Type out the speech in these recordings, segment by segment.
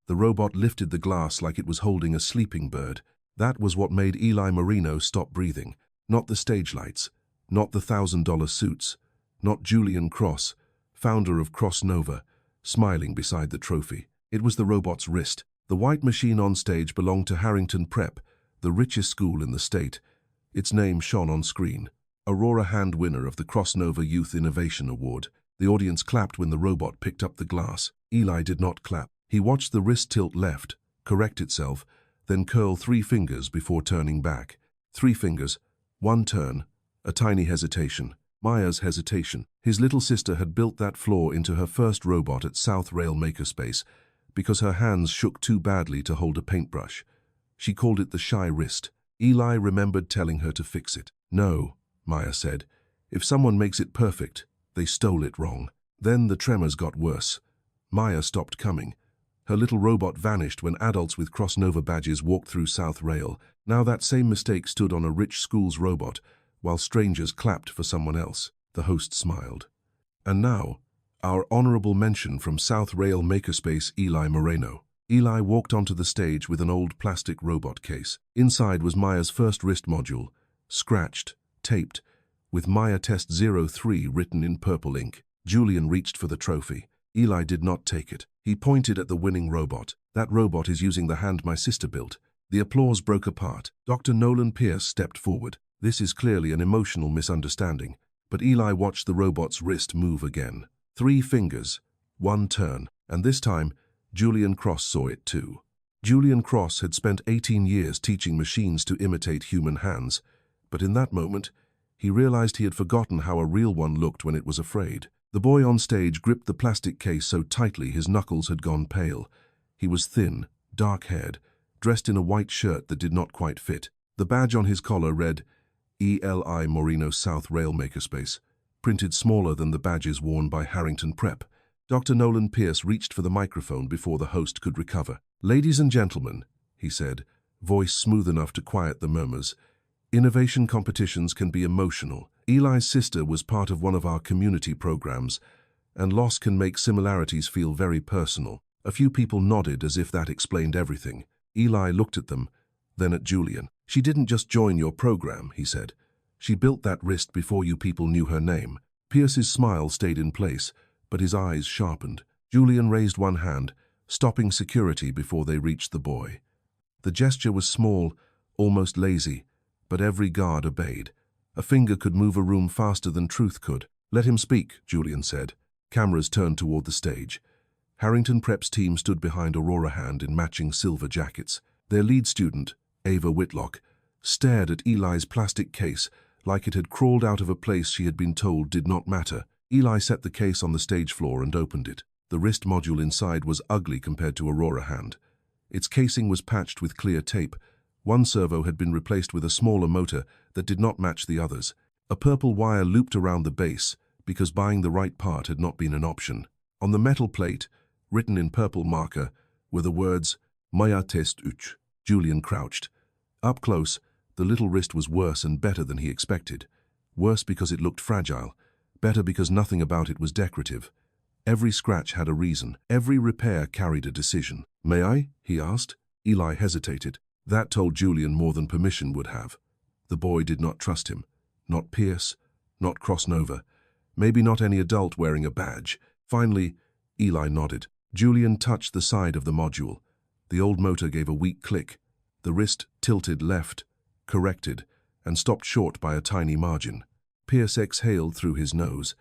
The robot lifted the glass like it was holding a sleeping bird. That was what made Eli Marino stop breathing. Not the stage lights, not the $1,000 suits, not Julian Cross, founder of Cross Nova, smiling beside the trophy. It was the robot's wrist. The white machine on stage belonged to Harrington Prep, the richest school in the state. Its name shone on screen. Aurora Hand, winner of the Cross Nova Youth Innovation Award. The audience clapped when the robot picked up the glass. Eli did not clap. He watched the wrist tilt left, correct itself, then curl 3 fingers before turning back. 3 fingers, 1 turn, a tiny hesitation. Maya's hesitation. His little sister had built that flaw into her first robot at South Rail Makerspace because her hands shook too badly to hold a paintbrush. She called it the shy wrist. Eli remembered telling her to fix it. No, Maya said. If someone makes it perfect, they stole it wrong. Then the tremors got worse. Maya stopped coming. Her little robot vanished when adults with Cross Nova badges walked through South Rail. Now that same mistake stood on a rich school's robot, while strangers clapped for someone else. The host smiled. And now, our honorable mention from South Rail Makerspace, Eli Moreno. Eli walked onto the stage with an old plastic robot case. Inside was Maya's first wrist module, scratched, taped, with Maya Test 03 written in purple ink. Julian reached for the trophy. Eli did not take it. He pointed at the winning robot. That robot is using the hand my sister built. The applause broke apart. Dr. Nolan Pierce stepped forward. This is clearly an emotional misunderstanding. But Eli watched the robot's wrist move again. 3 fingers, 1 turn, and this time, Julian Cross saw it too. Julian Cross had spent 18 years teaching machines to imitate human hands, but in that moment, he realized he had forgotten how a real one looked when it was afraid. The boy on stage gripped the plastic case so tightly his knuckles had gone pale. He was thin, dark-haired, dressed in a white shirt that did not quite fit. The badge on his collar read, Eli Moreno South Rail Makerspace, printed smaller than the badges worn by Harrington Prep. Dr. Nolan Pierce reached for the microphone before the host could recover. "Ladies and gentlemen," he said, voice smooth enough to quiet the murmurs, "innovation competitions can be emotional. Eli's sister was part of one of our community programs, and loss can make similarities feel very personal." A few people nodded as if that explained everything. Eli looked at them, then at Julian. "She didn't just join your program," he said. "She built that wrist before you people knew her name." Pierce's smile stayed in place, but his eyes sharpened. Julian raised one hand, stopping security before they reached the boy. The gesture was small, almost lazy, but every guard obeyed. A finger could move a room faster than truth could. "Let him speak," Julian said. Cameras turned toward the stage. Harrington Prep's team stood behind Aurora Hand in matching silver jackets. Their lead student, Ava Whitlock, stared at Eli's plastic case like it had crawled out of a place she had been told did not matter. Eli set the case on the stage floor and opened it. The wrist module inside was ugly compared to Aurora Hand. Its casing was patched with clear tape. One servo had been replaced with a smaller motor that did not match the others. A purple wire looped around the base because buying the right part had not been an option. On the metal plate, written in purple marker, were the words, Maya Test 3. Julian crouched. Up close, the little wrist was worse and better than he expected. Worse because it looked fragile. Better because nothing about it was decorative. Every scratch had a reason. Every repair carried a decision. "May I?" he asked. Eli hesitated. That told Julian more than permission would have. The boy did not trust him. Not Pierce, not Cross Nova. Maybe not any adult wearing a badge. Finally, Eli nodded. Julian touched the side of the module. The old motor gave a weak click. The wrist tilted left, corrected, and stopped short by a tiny margin. Pierce exhaled through his nose.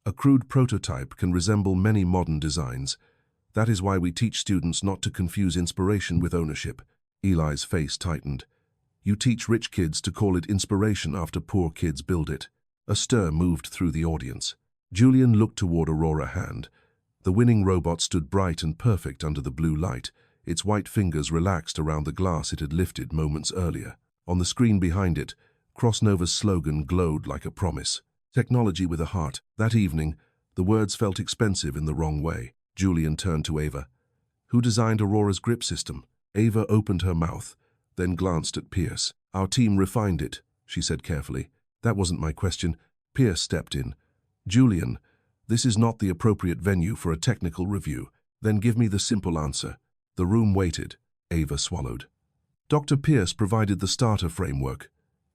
A crude prototype can resemble many modern designs. That is why we teach students not to confuse inspiration with ownership. Eli's face tightened. You teach rich kids to call it inspiration after poor kids build it. A stir moved through the audience. Julian looked toward Aurora Hand. The winning robot stood bright and perfect under the blue light. Its white fingers relaxed around the glass it had lifted moments earlier. On the screen behind it, Cross Nova's slogan glowed like a promise. Technology with a heart. That evening, the words felt expensive in the wrong way. Julian turned to Ava. "Who designed Aurora's grip system?" Ava opened her mouth, then glanced at Pierce. "Our team refined it," she said carefully. "That wasn't my question." Pierce stepped in. "Julian, this is not the appropriate venue for a technical review. Then give me the simple answer. The room waited. Ava swallowed. Dr. Pierce provided the starter framework.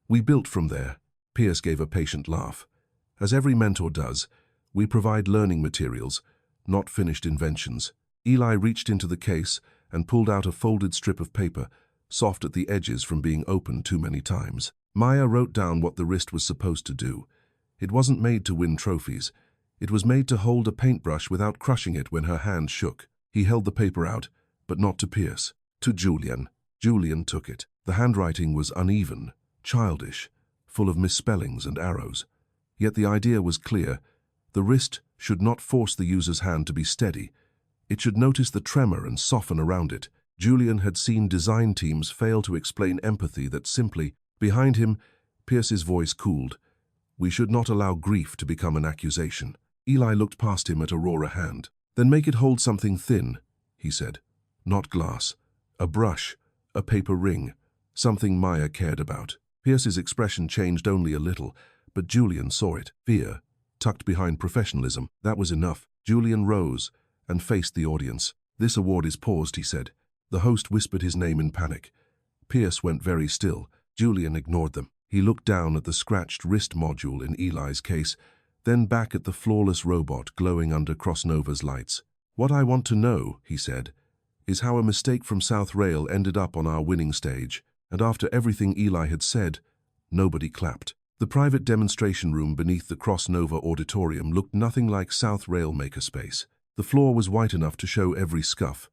We built from there. Pierce gave a patient laugh. As every mentor does, we provide learning materials, not finished inventions. Eli reached into the case and pulled out a folded strip of paper, soft at the edges from being opened too many times. Maya wrote down what the wrist was supposed to do. It wasn't made to win trophies. It was made to hold a paintbrush without crushing it when her hand shook. He held the paper out, but not to Pierce. To Julian. Julian took it. The handwriting was uneven, childish, full of misspellings and arrows. Yet the idea was clear. The wrist should not force the user's hand to be steady. It should notice the tremor and soften around it. Julian had seen design teams fail to explain empathy that simply. Behind him, Pierce's voice cooled. We should not allow grief to become an accusation. Eli looked past him at Aurora's hand. Then make it hold something thin, he said. Not glass. A brush, a paper ring, something Maya cared about. Pierce's expression changed only a little, but Julian saw it. Fear, tucked behind professionalism. That was enough. Julian rose and faced the audience. This award is paused, he said. The host whispered his name in panic. Pierce went very still. Julian ignored them. He looked down at the scratched wrist module in Eli's case, then back at the flawless robot glowing under Crossnova's lights. What I want to know, he said, is how a mistake from South Rail ended up on our winning stage, and after everything Eli had said, nobody clapped. The private demonstration room beneath the Crossnova auditorium looked nothing like South Rail makerspace. The floor was white enough to show every scuff.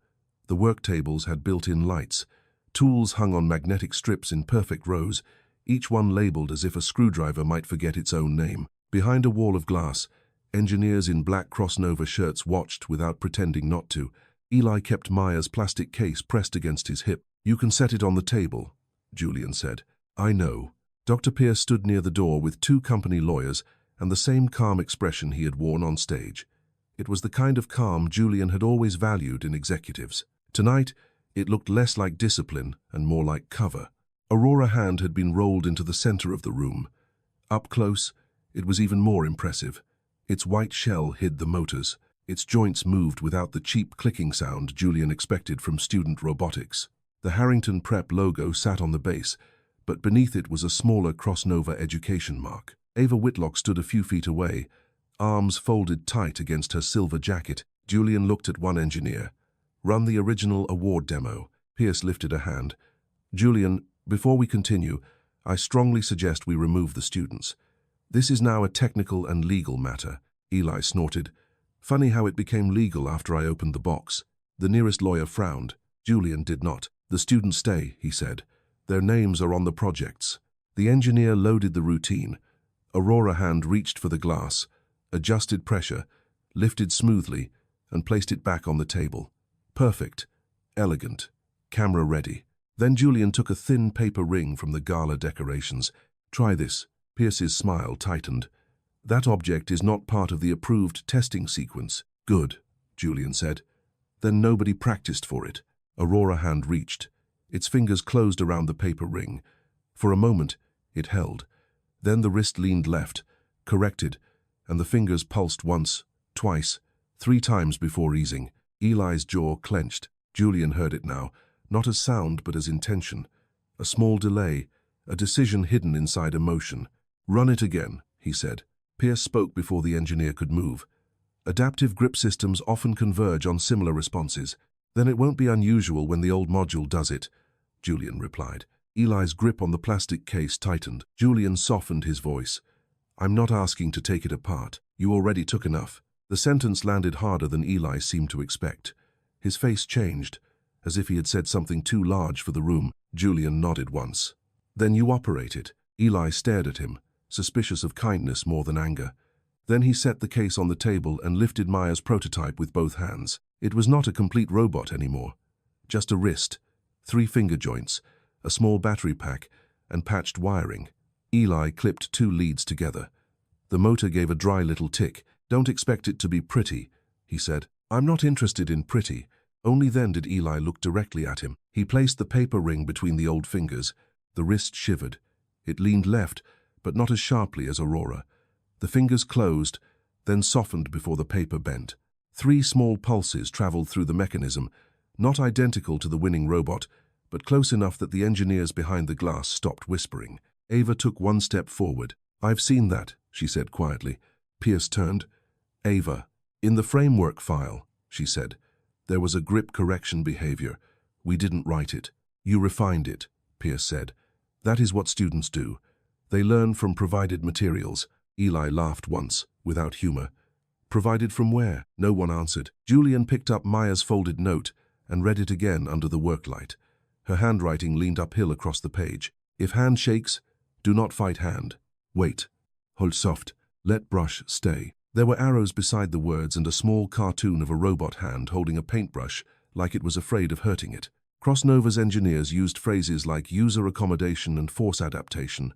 The work tables had built-in lights. Tools hung on magnetic strips in perfect rows, each one labeled as if a screwdriver might forget its own name. Behind a wall of glass, engineers in black Crossnova shirts watched without pretending not to. Eli kept Maya's plastic case pressed against his hip. You can set it on the table, Julian said. I know. Dr. Pierce stood near the door with two company lawyers and the same calm expression he had worn on stage. It was the kind of calm Julian had always valued in executives. Tonight, it looked less like discipline and more like cover. Aurora's hand had been rolled into the center of the room. Up close, it was even more impressive. Its white shell hid the motors. Its joints moved without the cheap clicking sound Julian expected from student robotics. The Harrington Prep logo sat on the base, but beneath it was a smaller Crossnova education mark. Ava Whitlock stood a few feet away, arms folded tight against her silver jacket. Julian looked at one engineer. Run the original award demo. Pierce lifted a hand. Julian, before we continue, I strongly suggest we remove the students. This is now a technical and legal matter. Eli snorted. Funny how it became legal after I opened the box. The nearest lawyer frowned. Julian did not. The students stay, he said. Their names are on the projects. The engineer loaded the routine. Aurora's hand reached for the glass, adjusted pressure, lifted smoothly, and placed it back on the table. Perfect, elegant, camera ready. Then Julian took a thin paper ring from the gala decorations. Try this. Pierce's smile tightened. That object is not part of the approved testing sequence. Good, Julian said. Then nobody practiced for it. Aurora's hand reached. Its fingers closed around the paper ring. For a moment, it held. Then the wrist leaned left, corrected, and the fingers pulsed once, twice, 3 times before easing. Eli's jaw clenched. Julian heard it now, not as sound but as intention. A small delay, a decision hidden inside emotion. Run it again, he said. Pierce spoke before the engineer could move. Adaptive grip systems often converge on similar responses. Then it won't be unusual when the old module does it, Julian replied. Eli's grip on the plastic case tightened. Julian softened his voice. I'm not asking to take it apart. You already took enough. The sentence landed harder than Eli seemed to expect. His face changed, as if he had said something too large for the room. Julian nodded once. Then you operate it. Eli stared at him, suspicious of kindness more than anger. Then he set the case on the table and lifted Maya's prototype with both hands. It was not a complete robot anymore. Just a wrist, 3 finger joints, a small battery pack, and patched wiring. Eli clipped 2 leads together. The motor gave a dry little tick. Don't expect it to be pretty, he said. I'm not interested in pretty. Only then did Eli look directly at him. He placed the paper ring between the old fingers. The wrist shivered. It leaned left, but not as sharply as Aurora. The fingers closed, then softened before the paper bent. 3 small pulses traveled through the mechanism, Not identical to the winning robot, but close enough that the engineers behind the glass stopped whispering. Ava took one step forward. "I've seen that," she said quietly. Pierce turned. "Ava, in the framework file," she said, "there was a grip correction behavior. We didn't write it. You refined it," Pierce said. "That is what students do. They learn from provided materials." Eli laughed once, without humor. "Provided from where?" No one answered. Julian picked up Maya's folded note and read it again under the work light. Her handwriting leaned uphill across the page. "If hand shakes, do not fight hand. Wait. Hold soft. Let brush stay." There were arrows beside the words and a small cartoon of a robot hand holding a paintbrush like it was afraid of hurting it. Crossnova's engineers used phrases like user accommodation and force adaptation.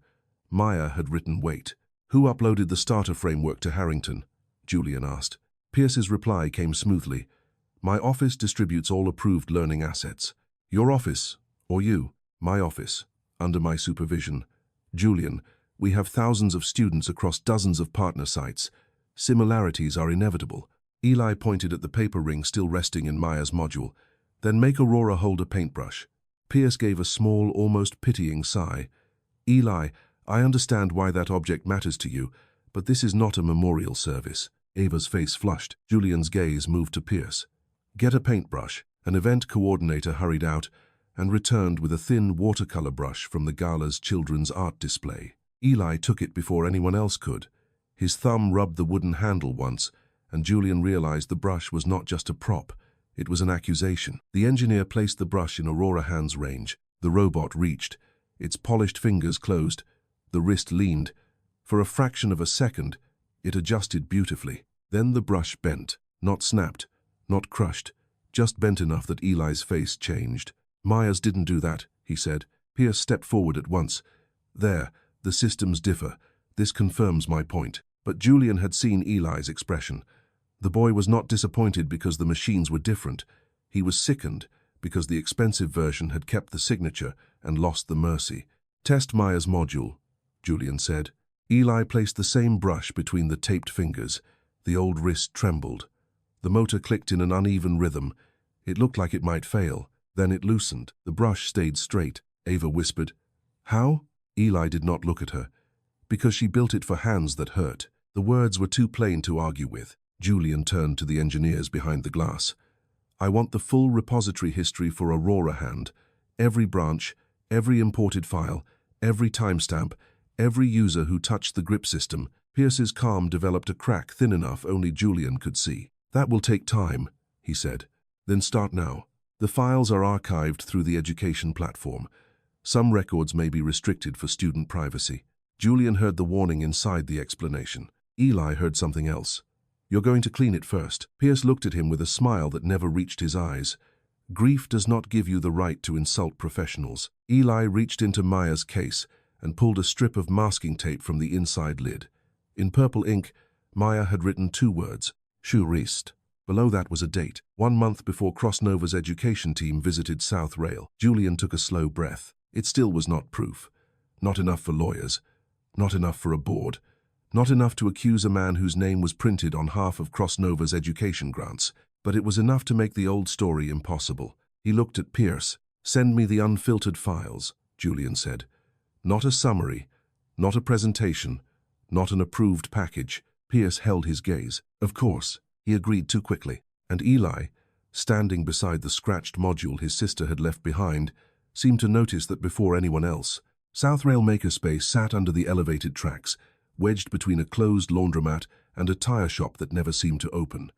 Maya had written wait. "Who uploaded the starter framework to Harrington?" Julian asked. Pierce's reply came smoothly. "My office distributes all approved learning assets." "Your office, or you?" "My office, under my supervision." "Julian, we have thousands of students across dozens of partner sites. Similarities are inevitable." Eli pointed at the paper ring still resting in Maya's module. "Then make Aurora hold a paintbrush." Pierce gave a small, almost pitying sigh. "Eli, I understand why that object matters to you, but this is not a memorial service." Ava's face flushed. Julian's gaze moved to Pierce. "Get a paintbrush." An event coordinator hurried out and returned with a thin watercolor brush from the gala's children's art display. Eli took it before anyone else could. His thumb rubbed the wooden handle once, and Julian realized the brush was not just a prop. It was an accusation. The engineer placed the brush in Aurora Hand's range. The robot reached. Its polished fingers closed. The wrist leaned. For a fraction of a second, it adjusted beautifully. Then the brush bent. Not snapped, not crushed, just bent enough that Eli's face changed. "Maya's didn't do that," he said. Pierce stepped forward at once. "There, the systems differ. This confirms my point." But Julian had seen Eli's expression. The boy was not disappointed because the machines were different. He was sickened because the expensive version had kept the signature and lost the mercy. "Test Maya's module," Julian said. Eli placed the same brush between the taped fingers. The old wrist trembled. The motor clicked in an uneven rhythm. It looked like it might fail. Then it loosened. The brush stayed straight. Ava whispered, "How?" Eli did not look at her. "Because she built it for hands that hurt." The words were too plain to argue with. Julian turned to the engineers behind the glass. "I want the full repository history for Aurora Hand. Every branch, every imported file, every timestamp, every user who touched the grip system." Pierce's calm developed a crack thin enough only Julian could see. "That will take time," he said. "Then start now. The files are archived through the education platform. Some records may be restricted for student privacy." Julian heard the warning inside the explanation. Eli heard something else. "You're going to clean it first." Pierce looked at him with a smile that never reached his eyes. "Grief does not give you the right to insult professionals." Eli reached into Maya's case and pulled a strip of masking tape from the inside lid. In purple ink, Maya had written 2 words, "Jurist." Below that was a date, 1 month before Crossnova's education team visited South Rail. Julian took a slow breath. It still was not proof. Not enough for lawyers. Not enough for a board. Not enough to accuse a man whose name was printed on half of Crossnova's education grants. But it was enough to make the old story impossible. He looked at Pierce. "Send me the unfiltered files," Julian said. "Not a summary, not a presentation, not an approved package." Pierce held his gaze. "Of course," he agreed too quickly. And Eli, standing beside the scratched module his sister had left behind, seemed to notice that before anyone else. South Rail Makerspace sat under the elevated tracks, wedged between a closed laundromat and a tire shop that never seemed to open.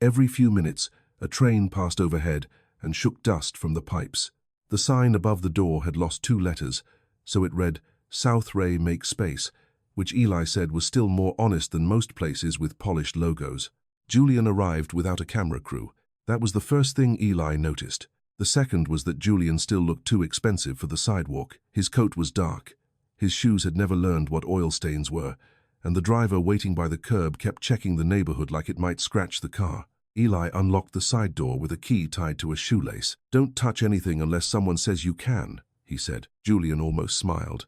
Every few minutes, a train passed overhead and shook dust from the pipes. The sign above the door had lost 2 letters, so it read, "South Ray Make Space," which Eli said was still more honest than most places with polished logos. Julian arrived without a camera crew. That was the first thing Eli noticed. The second was that Julian still looked too expensive for the sidewalk. His coat was dark. His shoes had never learned what oil stains were, and the driver waiting by the curb kept checking the neighborhood like it might scratch the car. Eli unlocked the side door with a key tied to a shoelace. "Don't touch anything unless someone says you can," he said. Julian almost smiled.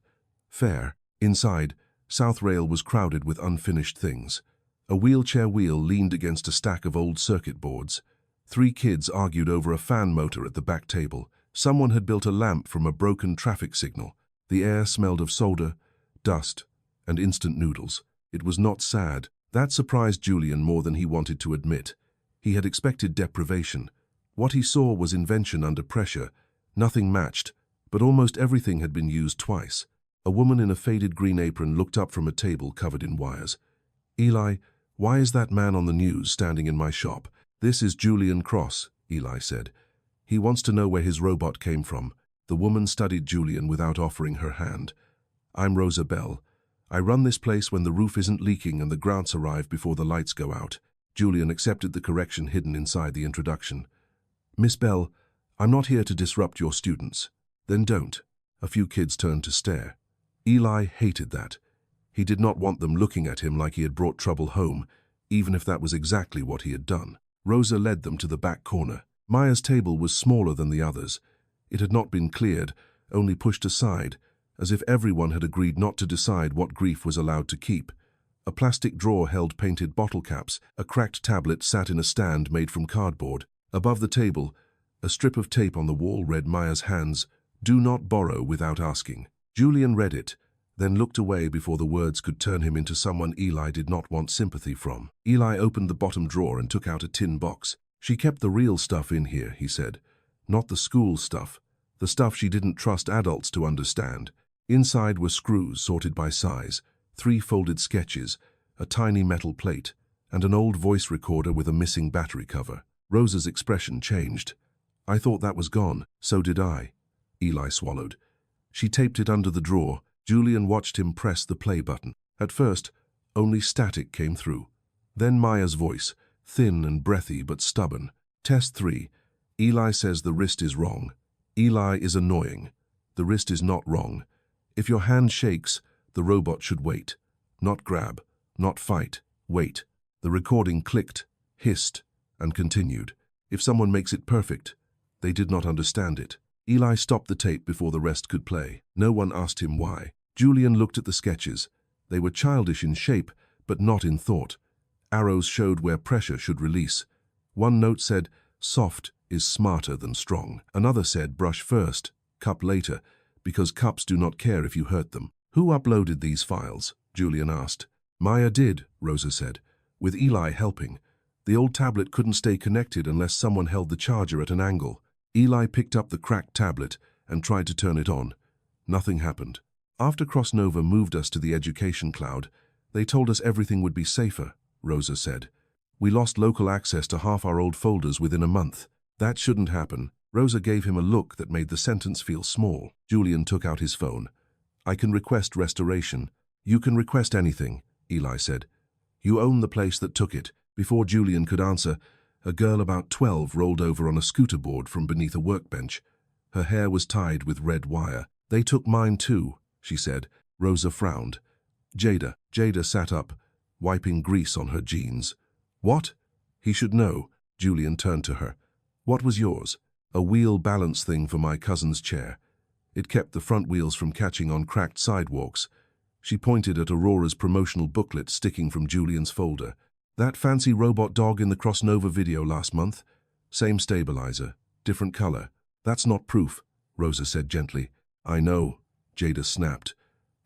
Fair. Inside, South Rail was crowded with unfinished things. A wheelchair wheel leaned against a stack of old circuit boards. Three kids argued over a fan motor at the back table. Someone had built a lamp from a broken traffic signal. The air smelled of solder, dust, and instant noodles. It was not sad. That surprised Julian more than he wanted to admit. He had expected deprivation. What he saw was invention under pressure. Nothing matched, but almost everything had been used twice. A woman in a faded green apron looked up from a table covered in wires. "Eli, why is that man on the news standing in my shop?" "This is Julian Cross," Eli said. "He wants to know where his robot came from." The woman studied Julian without offering her hand. "I'm Rosa Bell. I run this place when the roof isn't leaking and the grants arrive before the lights go out." Julian accepted the correction hidden inside the introduction. "Miss Bell, I'm not here to disrupt your students." "Then don't." A few kids turned to stare. Eli hated that. He did not want them looking at him like he had brought trouble home, even if that was exactly what he had done. Rosa led them to the back corner. Maya's table was smaller than the others. It had not been cleared, only pushed aside, as if everyone had agreed not to decide what grief was allowed to keep. A plastic drawer held painted bottle caps. A cracked tablet sat in a stand made from cardboard. Above the table, a strip of tape on the wall read Maya's hands, "Do not borrow without asking." Julian read it, then looked away before the words could turn him into someone Eli did not want sympathy from. Eli opened the bottom drawer and took out a tin box. "She kept the real stuff in here," he said. "Not the school stuff. The stuff she didn't trust adults to understand." Inside were screws sorted by size, 3 folded sketches, a tiny metal plate, and an old voice recorder with a missing battery cover. Rosa's expression changed. "I thought that was gone." "So did I." Eli swallowed. She taped it under the drawer. Julian watched him press the play button. At first, only static came through. Then Maya's voice, thin and breathy but stubborn. "Test 3. Eli says the wrist is wrong. Eli is annoying. The wrist is not wrong. If your hand shakes, the robot should wait. Not grab, not fight, wait." The recording clicked, hissed, and continued. If someone makes it perfect, they did not understand it. Eli stopped the tape before the rest could play. No one asked him why. Julian looked at the sketches. They were childish in shape, but not in thought. Arrows showed where pressure should release. One note said, "Soft is smarter than strong." Another said, "Brush first, cup later, because cups do not care if you hurt them." "Who uploaded these files?" Julian asked. "Maya did," Rosa said, "with Eli helping. The old tablet couldn't stay connected unless someone held the charger at an angle. Eli picked up the cracked tablet and tried to turn it on. Nothing happened. After CrossNova moved us to the education cloud, they told us everything would be safer," Rosa said. "We lost local access to half our old folders within a month." "That shouldn't happen." Rosa gave him a look that made the sentence feel small. Julian took out his phone. "I can request restoration." "You can request anything," Eli said. "You own the place that took it." Before Julian could answer, a girl about 12 rolled over on a scooter board from beneath a workbench. Her hair was tied with red wire. "They took mine too," she said. Rosa frowned. Jada sat up, wiping grease on her jeans. "What?" "He should know." Julian turned to her. "What was yours?" "A wheel balance thing for my cousin's chair. It kept the front wheels from catching on cracked sidewalks." She pointed at Aurora's promotional booklet sticking from Julian's folder. "That fancy robot dog in the CrossNova video last month? Same stabilizer, different color." "That's not proof," Rosa said gently. "I know," Jada snapped.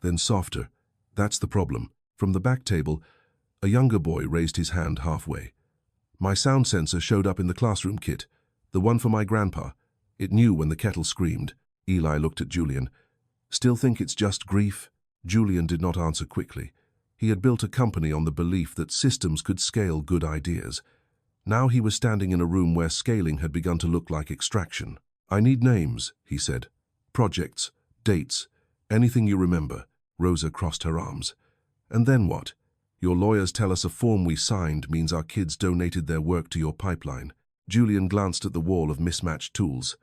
Then softer. "That's the problem." From the back table, a younger boy raised his hand halfway. "My sound sensor showed up in the classroom kit. The one for my grandpa. It knew when the kettle screamed." Eli looked at Julian. "Still think it's just grief?" Julian did not answer quickly. He had built a company on the belief that systems could scale good ideas. Now he was standing in a room where scaling had begun to look like extraction. "I need names," he said. "Projects, dates, anything you remember." Rosa crossed her arms. "And then what? Your lawyers tell us a form we signed means our kids donated their work to your pipeline." Julian glanced at the wall of mismatched tools.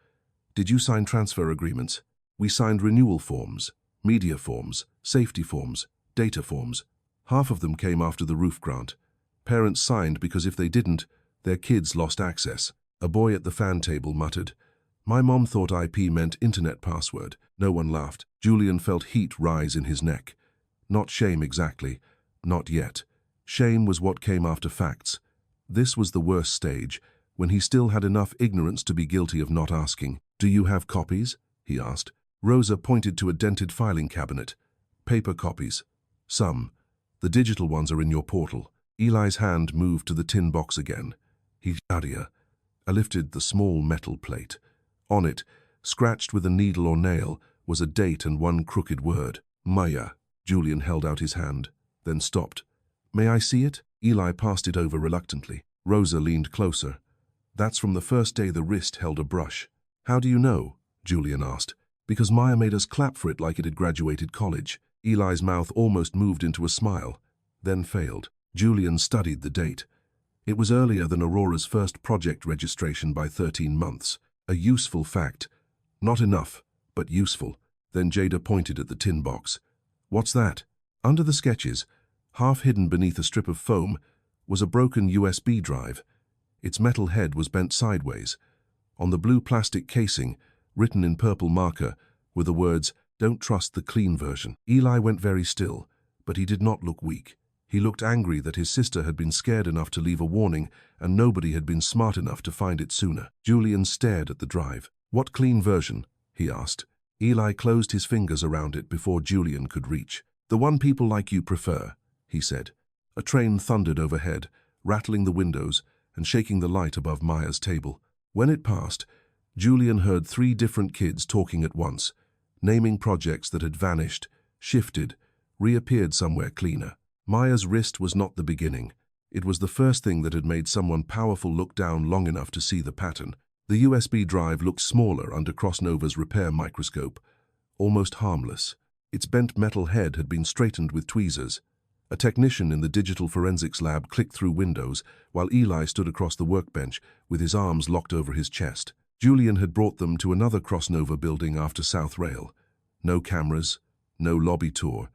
"Did you sign transfer agreements?" "We signed renewal forms, media forms, safety forms, data forms. Half of them came after the roof grant. Parents signed because if they didn't, their kids lost access." A boy at the fan table muttered, "My mom thought IP meant internet password." No one laughed. Julian felt heat rise in his neck. Not shame exactly. Not yet. Shame was what came after facts. This was the worst stage. when he still had enough ignorance to be guilty of not asking. "Do you have copies?" he asked. Rosa pointed to a dented filing cabinet. "Paper copies. Some. The digital ones are in your portal." Eli's hand moved to the tin box again. I lifted the small metal plate. On it, scratched with a needle or nail, was a date and one crooked word. "Maya." Julian held out his hand, then stopped. "May I see it?" Eli passed it over reluctantly. Rosa leaned closer. "That's from the first day the wrist held a brush." "How do you know?" Julian asked. "Because Maya made us clap for it like it had graduated college." Eli's mouth almost moved into a smile, then failed. Julian studied the date. It was earlier than Aurora's first project registration by 13 months. A useful fact. Not enough, but useful. Then Jada pointed at the tin box. "What's that?" Under the sketches, half hidden beneath a strip of foam, was a broken USB drive. Its metal head was bent sideways. On the blue plastic casing, written in purple marker, were the words, "Don't trust the clean version." Eli went very still, but he did not look weak. He looked angry that his sister had been scared enough to leave a warning and nobody had been smart enough to find it sooner. Julian stared at the drive. "What clean version?" he asked. Eli closed his fingers around it before Julian could reach. "The one people like you prefer," he said. A train thundered overhead, rattling the windows and shaking the light above Maya's table. When it passed, Julian heard 3 different kids talking at once, naming projects that had vanished, shifted, reappeared somewhere cleaner. Maya's wrist was not the beginning. It was the first thing that had made someone powerful look down long enough to see the pattern. The USB drive looked smaller under Crossnova's repair microscope, almost harmless. Its bent metal head had been straightened with tweezers. A technician in the digital forensics lab clicked through windows, while Eli stood across the workbench with his arms locked over his chest. Julian had brought them to another Crossnova building after South Rail. No cameras, no lobby tour,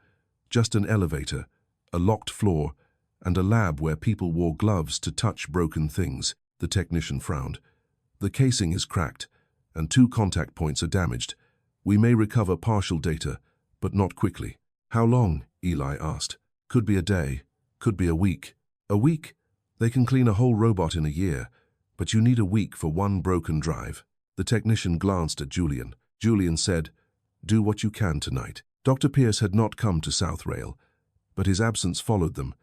just an elevator, a locked floor, and a lab where people wore gloves to touch broken things. The technician frowned. "The casing is cracked, and 2 contact points are damaged. We may recover partial data, but not quickly." "How long?" Eli asked. "Could be a day, could be a week." "A week? They can clean a whole robot in a year, but you need a week for one broken drive." The technician glanced at Julian. Julian said, "Do what you can tonight." Dr. Pierce had not come to South Rail, but his absence followed them.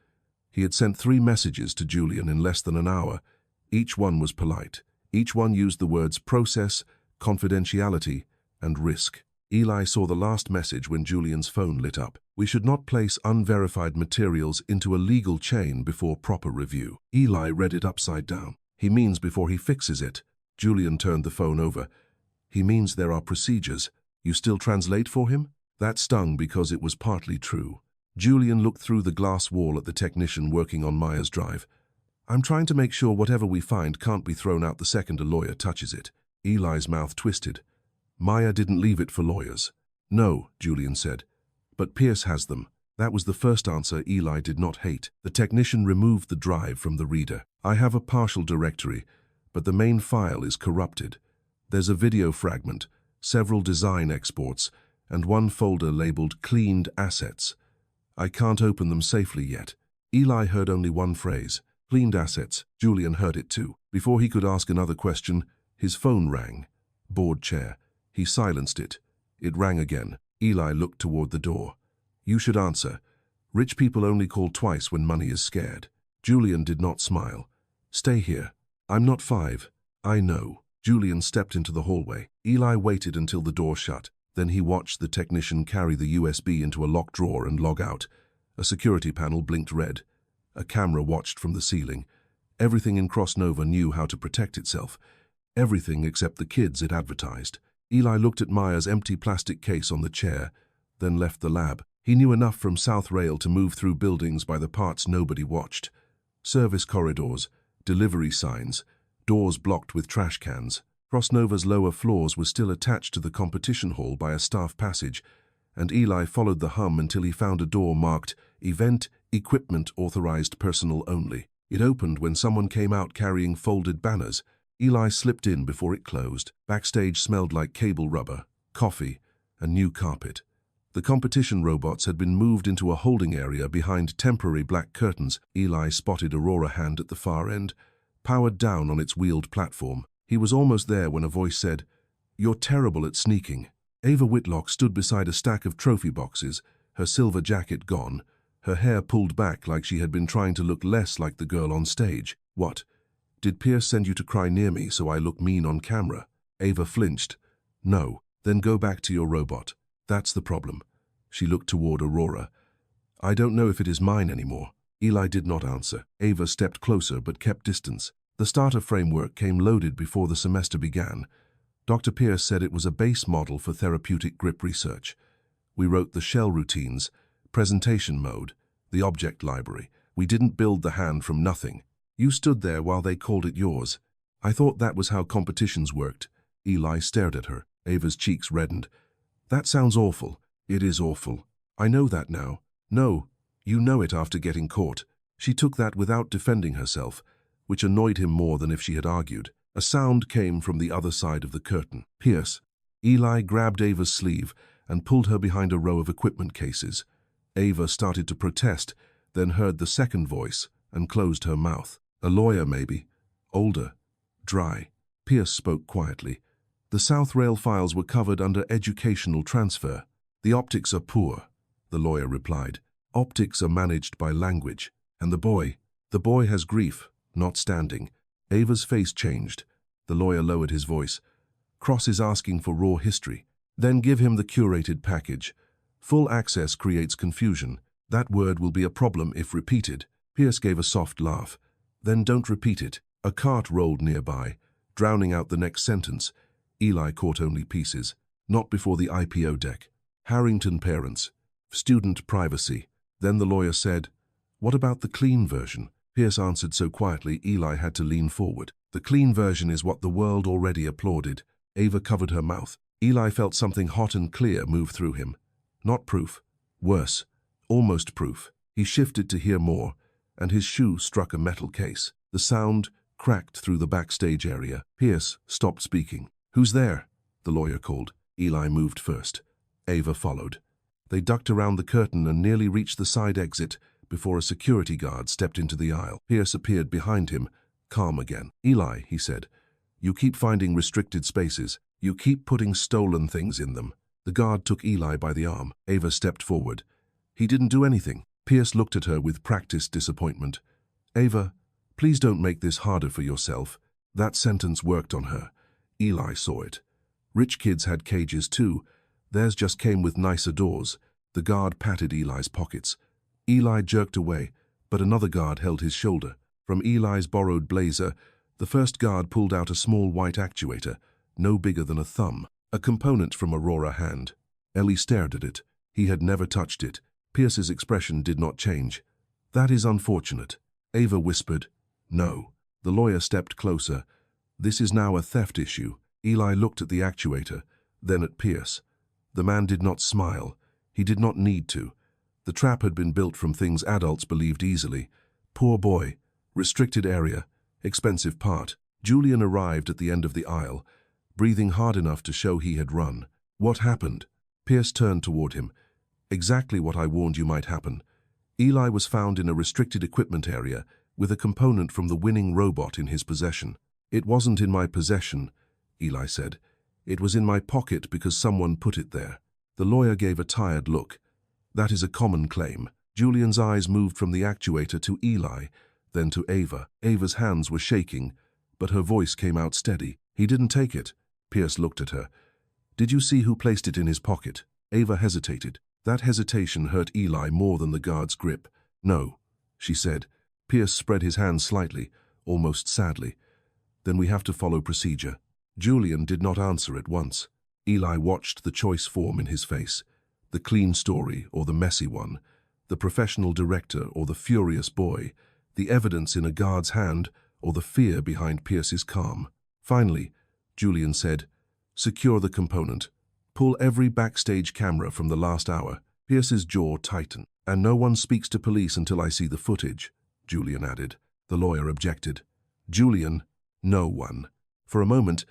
He had sent 3 messages to Julian in less than an hour. Each one was polite. Each one used the words process, confidentiality, and risk. Eli saw the last message when Julian's phone lit up. "We should not place unverified materials into a legal chain before proper review." Eli read it upside down. "He means before he fixes it." Julian turned the phone over. "He means there are procedures. You still translate for him?" That stung because it was partly true. Julian looked through the glass wall at the technician working on Maya's drive. "I'm trying to make sure whatever we find can't be thrown out the second a lawyer touches it." Eli's mouth twisted. "Maya didn't leave it for lawyers." "No," Julian said, "but Pierce has them." That was the first answer Eli did not hate. The technician removed the drive from the reader. "I have a partial directory, but the main file is corrupted. There's a video fragment, several design exports, and one folder labeled Cleaned Assets. I can't open them safely yet." Eli heard only one phrase, "cleaned assets." Julian heard it too. Before he could ask another question, his phone rang. Board chair. He silenced it. It rang again. Eli looked toward the door. "You should answer. Rich people only call twice when money is scared." Julian did not smile. "Stay here. I'm not 5. I know." Julian stepped into the hallway. Eli waited until the door shut. Then he watched the technician carry the USB into a locked drawer and log out. A security panel blinked red. A camera watched from the ceiling. Everything in Crossnova knew how to protect itself. Everything except the kids it advertised. Eli looked at Maya's empty plastic case on the chair, then left the lab. He knew enough from South Rail to move through buildings by the parts nobody watched. Service corridors, delivery signs, doors blocked with trash cans. Crossnova's lower floors were still attached to the competition hall by a staff passage, and Eli followed the hum until he found a door marked Event Equipment Authorized Personnel Only. It opened when someone came out carrying folded banners. Eli slipped in before it closed. Backstage smelled like cable rubber, coffee, and new carpet. The competition robots had been moved into a holding area behind temporary black curtains. Eli spotted Aurora Hand at the far end. powered down on its wheeled platform. He was almost there when a voice said, "You're terrible at sneaking." Ava Whitlock stood beside a stack of trophy boxes, her silver jacket gone, her hair pulled back like she had been trying to look less like the girl on stage. "What? Did Pierce send you to cry near me so I look mean on camera?" Ava flinched. "No." "Then go back to your robot. That's the problem." She looked toward Aurora. "I don't know if it is mine anymore." Eli did not answer. Ava stepped closer but kept distance. The starter framework came loaded before the semester began. Dr. Pierce said it was a base model for therapeutic grip research. We wrote the shell routines, presentation mode, the object library. We didn't build the hand from nothing. You stood there while they called it yours. I thought that was how competitions worked." Eli stared at her. Ava's cheeks reddened. "That sounds awful." "It is awful. I know that now." "No, you know it after getting caught." She took that without defending herself, which annoyed him more than if she had argued. A sound came from the other side of the curtain. "Pierce." Eli grabbed Ava's sleeve and pulled her behind a row of equipment cases. Ava started to protest, then heard the second voice and closed her mouth. "A lawyer, maybe. Older. Dry." Pierce spoke quietly. "The South Rail files were covered under educational transfer." "The optics are poor," the lawyer replied. "Optics are managed by language. And the boy has grief, not standing." Ava's face changed. The lawyer lowered his voice. "Cross is asking for raw history. Then give him the curated package. Full access creates confusion. That word will be a problem if repeated." Pierce gave a soft laugh. "Then don't repeat it." A cart rolled nearby, drowning out the next sentence. Eli caught only pieces. "Not before the IPO deck. Harrington parents. Student privacy." Then the lawyer said, "What about the clean version?" Pierce answered so quietly Eli had to lean forward. "The clean version is what the world already applauded." Ava covered her mouth. Eli felt something hot and clear move through him. Not proof. Worse. Almost proof. He shifted to hear more, and his shoe struck a metal case. The sound cracked through the backstage area. Pierce stopped speaking. "Who's there?" the lawyer called. Eli moved first. Ava followed. They ducked around the curtain and nearly reached the side exit before a security guard stepped into the aisle. Pierce appeared behind him, calm again. "Eli," he said, "you keep finding restricted spaces. You keep putting stolen things in them." The guard took Eli by the arm. Ava stepped forward. "He didn't do anything." Pierce looked at her with practiced disappointment. "Ava, please don't make this harder for yourself." That sentence worked on her. Eli saw it. Rich kids had cages too. Theirs just came with nicer doors. The guard patted Eli's pockets. Eli jerked away, but another guard held his shoulder. From Eli's borrowed blazer, the first guard pulled out a small white actuator, no bigger than a thumb, a component from Aurora hand. Ellie stared at it. He had never touched it. Pierce's expression did not change. "That is unfortunate." Ava whispered, "No." The lawyer stepped closer. "This is now a theft issue." Eli looked at the actuator, then at Pierce. The man did not smile. He did not need to. The trap had been built from things adults believed easily. Poor boy. Restricted area. Expensive part. Julian arrived at the end of the aisle, breathing hard enough to show he had run. "What happened?" Pierce turned toward him. "Exactly what I warned you might happen. Eli was found in a restricted equipment area with a component from the winning robot in his possession." "It wasn't in my possession," Eli said. "It was in my pocket because someone put it there." The lawyer gave a tired look. "That is a common claim." Julian's eyes moved from the actuator to Eli, then to Ava. Ava's hands were shaking, but her voice came out steady. "He didn't take it." Pierce looked at her. "Did you see who placed it in his pocket?" Ava hesitated. That hesitation hurt Eli more than the guard's grip. "No," she said. Pierce spread his hands slightly, almost sadly. "Then we have to follow procedure." Julian did not answer at once. Eli watched the choice form in his face. The clean story or the messy one, the professional director or the furious boy, the evidence in a guard's hand or the fear behind Pierce's calm. Finally, Julian said, "Secure the component. Pull every backstage camera from the last hour." Pierce's jaw tightened. "And no one speaks to police until I see the footage," Julian added. The lawyer objected. "Julian, no one." For a moment,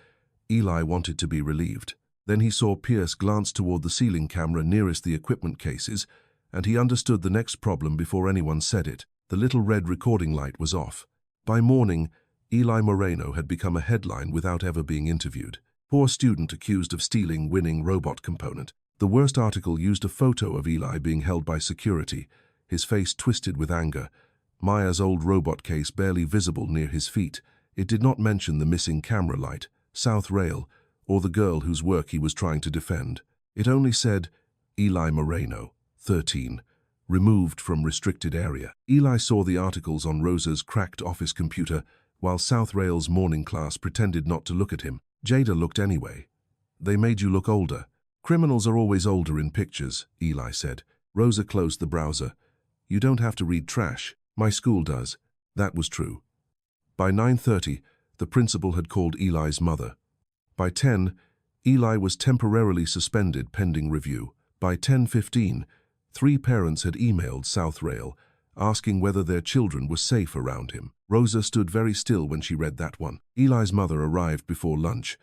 Eli wanted to be relieved. Then he saw Pierce glance toward the ceiling camera nearest the equipment cases, and he understood the next problem before anyone said it. The little red recording light was off. By morning, Eli Moreno had become a headline without ever being interviewed. Poor student accused of stealing winning robot component. The worst article used a photo of Eli being held by security, his face twisted with anger. Maya's old robot case barely visible near his feet. It did not mention the missing camera light, South Rail, or the girl whose work he was trying to defend. It only said, Eli Moreno, 13, removed from restricted area. Eli saw the articles on Rosa's cracked office computer, while South Rail's morning class pretended not to look at him. Jada looked anyway. They made you look older. Criminals are always older in pictures, Eli said. Rosa closed the browser. You don't have to read trash. My school does. That was true. By 9:30, the principal had called Eli's mother. By 10, Eli was temporarily suspended pending review. By 10:15, 3 parents had emailed South Rail, asking whether their children were safe around him. Rosa stood very still when she read that one. Eli's mother arrived before lunch,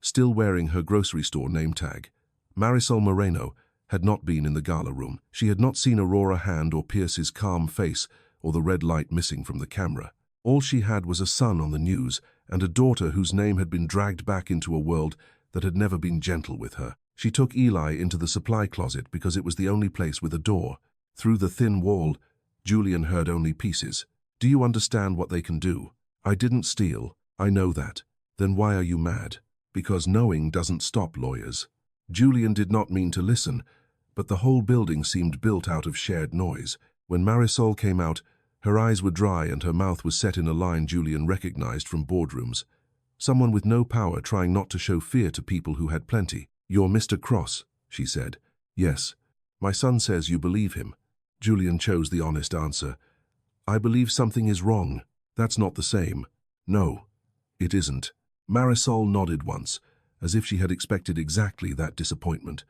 still wearing her grocery store name tag. Marisol Moreno had not been in the gala room. She had not seen Aurora Hand or Pierce's calm face or the red light missing from the camera. All she had was a son on the news and a daughter whose name had been dragged back into a world that had never been gentle with her. She took Eli into the supply closet because it was the only place with a door. Through the thin wall, Julian heard only pieces. Do you understand what they can do? I didn't steal. I know that. Then why are you mad? Because knowing doesn't stop lawyers. Julian did not mean to listen, but the whole building seemed built out of shared noise. When Marisol came out, her eyes were dry and her mouth was set in a line Julian recognized from boardrooms. Someone with no power trying not to show fear to people who had plenty. You're Mr. Cross, she said. Yes. My son says you believe him. Julian chose the honest answer. I believe something is wrong. That's not the same. No, it isn't. Marisol nodded once, as if she had expected exactly that disappointment.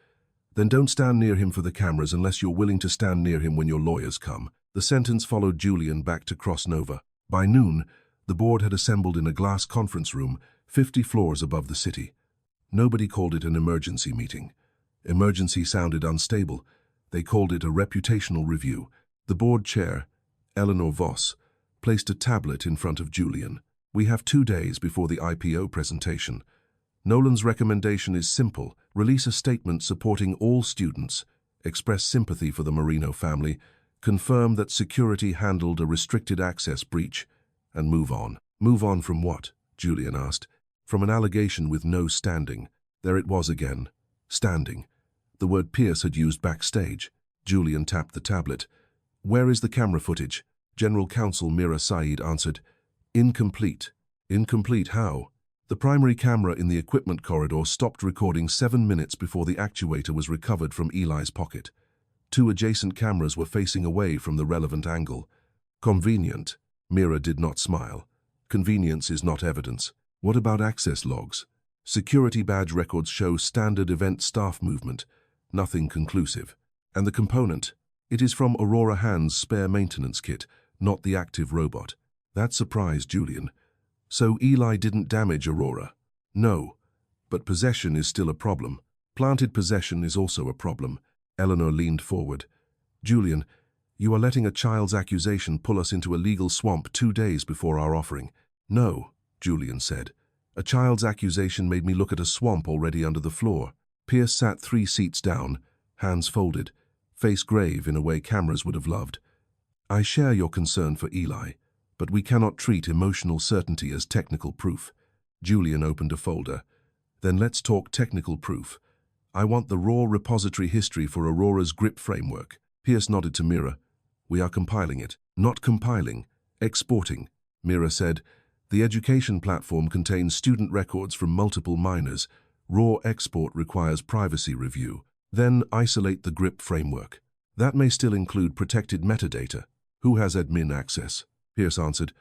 Then don't stand near him for the cameras unless you're willing to stand near him when your lawyers come. The sentence followed Julian back to Cross Nova. By noon, the board had assembled in a glass conference room 50 floors above the city. Nobody called it an emergency meeting. Emergency sounded unstable. They called it a reputational review. The board chair, Eleanor Voss, placed a tablet in front of Julian. We have 2 days before the IPO presentation. Nolan's recommendation is simple. Release a statement supporting all students, express sympathy for the Moreno family, confirm that security handled a restricted access breach, and move on. Move on from what? Julian asked. From an allegation with no standing. There it was again. Standing. The word Pierce had used backstage. Julian tapped the tablet. Where is the camera footage? General Counsel Mira Saeed answered. Incomplete. Incomplete how? The primary camera in the equipment corridor stopped recording 7 minutes before the actuator was recovered from Eli's pocket. 2 adjacent cameras were facing away from the relevant angle. Convenient. Mira did not smile. Convenience is not evidence. What about access logs? Security badge records show standard event staff movement. Nothing conclusive. And the component? It is from Aurora Hand's spare maintenance kit, not the active robot. That surprised Julian. So Eli didn't damage Aurora? No. But possession is still a problem. Planted possession is also a problem. Eleanor leaned forward. Julian, you are letting a child's accusation pull us into a legal swamp 2 days before our offering. No, Julian said. A child's accusation made me look at a swamp already under the floor. Pierce sat 3 seats down, hands folded, face grave in a way cameras would have loved. I share your concern for Eli, but we cannot treat emotional certainty as technical proof. Julian opened a folder. Then let's talk technical proof. I want the raw repository history for Aurora's grip framework. Pierce nodded to Mira. We are compiling it. Not compiling, exporting. Mira said, the education platform contains student records from multiple minors. Raw export requires privacy review. Then isolate the grip framework. That may still include protected metadata. Who has admin access? Pierce answered,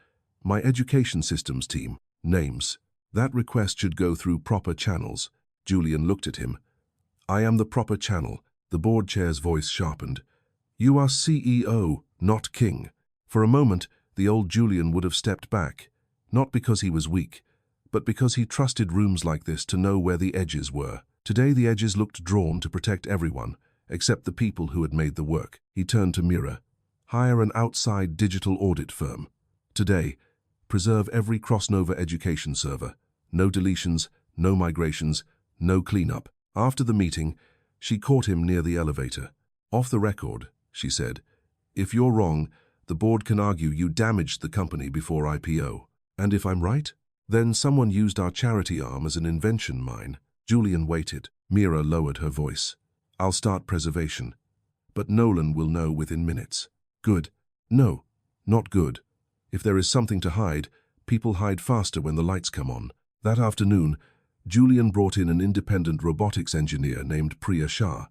my education systems team. Names. That request should go through proper channels. Julian looked at him. I am the proper channel. The board chair's voice sharpened. You are CEO, not king. For a moment, the old Julian would have stepped back, not because he was weak, but because he trusted rooms like this to know where the edges were. Today the edges looked drawn to protect everyone, except the people who had made the work. He turned to Mira. Hire an outside digital audit firm. Today, Preserve every CrossNova education server. No deletions, no migrations, no cleanup. After the meeting, she caught him near the elevator. Off the record, she said, if you're wrong, the board can argue you damaged the company before IPO. And if I'm right? Then someone used our charity arm as an invention mine. Julian waited. Mira lowered her voice. I'll start preservation. But Nolan will know within minutes. Good. No, not good. If there is something to hide, people hide faster when the lights come on. That afternoon, Julian brought in an independent robotics engineer named Priya Shah.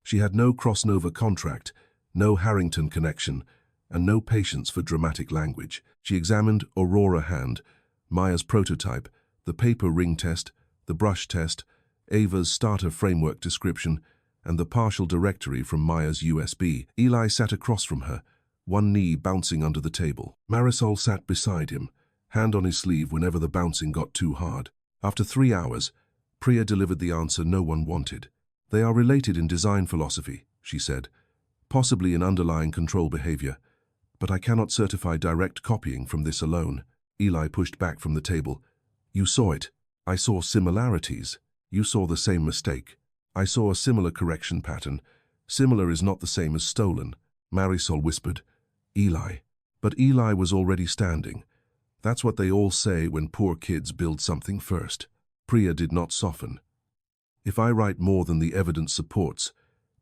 She had no CrossNova contract, no Harrington connection, and no patience for dramatic language. She examined Aurora Hand, Maya's prototype, the paper ring test, the brush test, Ava's starter framework description, and the partial directory from Maya's USB. Eli sat across from her, one knee bouncing under the table. Marisol sat beside him, hand on his sleeve whenever the bouncing got too hard. After 3 hours, Priya delivered the answer no one wanted. They are related in design philosophy, she said, possibly in underlying control behavior, but I cannot certify direct copying from this alone. Eli pushed back from the table. You saw it. I saw similarities. You saw the same mistake. I saw a similar correction pattern. Similar is not the same as stolen, Marisol whispered. Eli. But Eli was already standing. That's what they all say when poor kids build something first. Priya did not soften. If I write more than the evidence supports,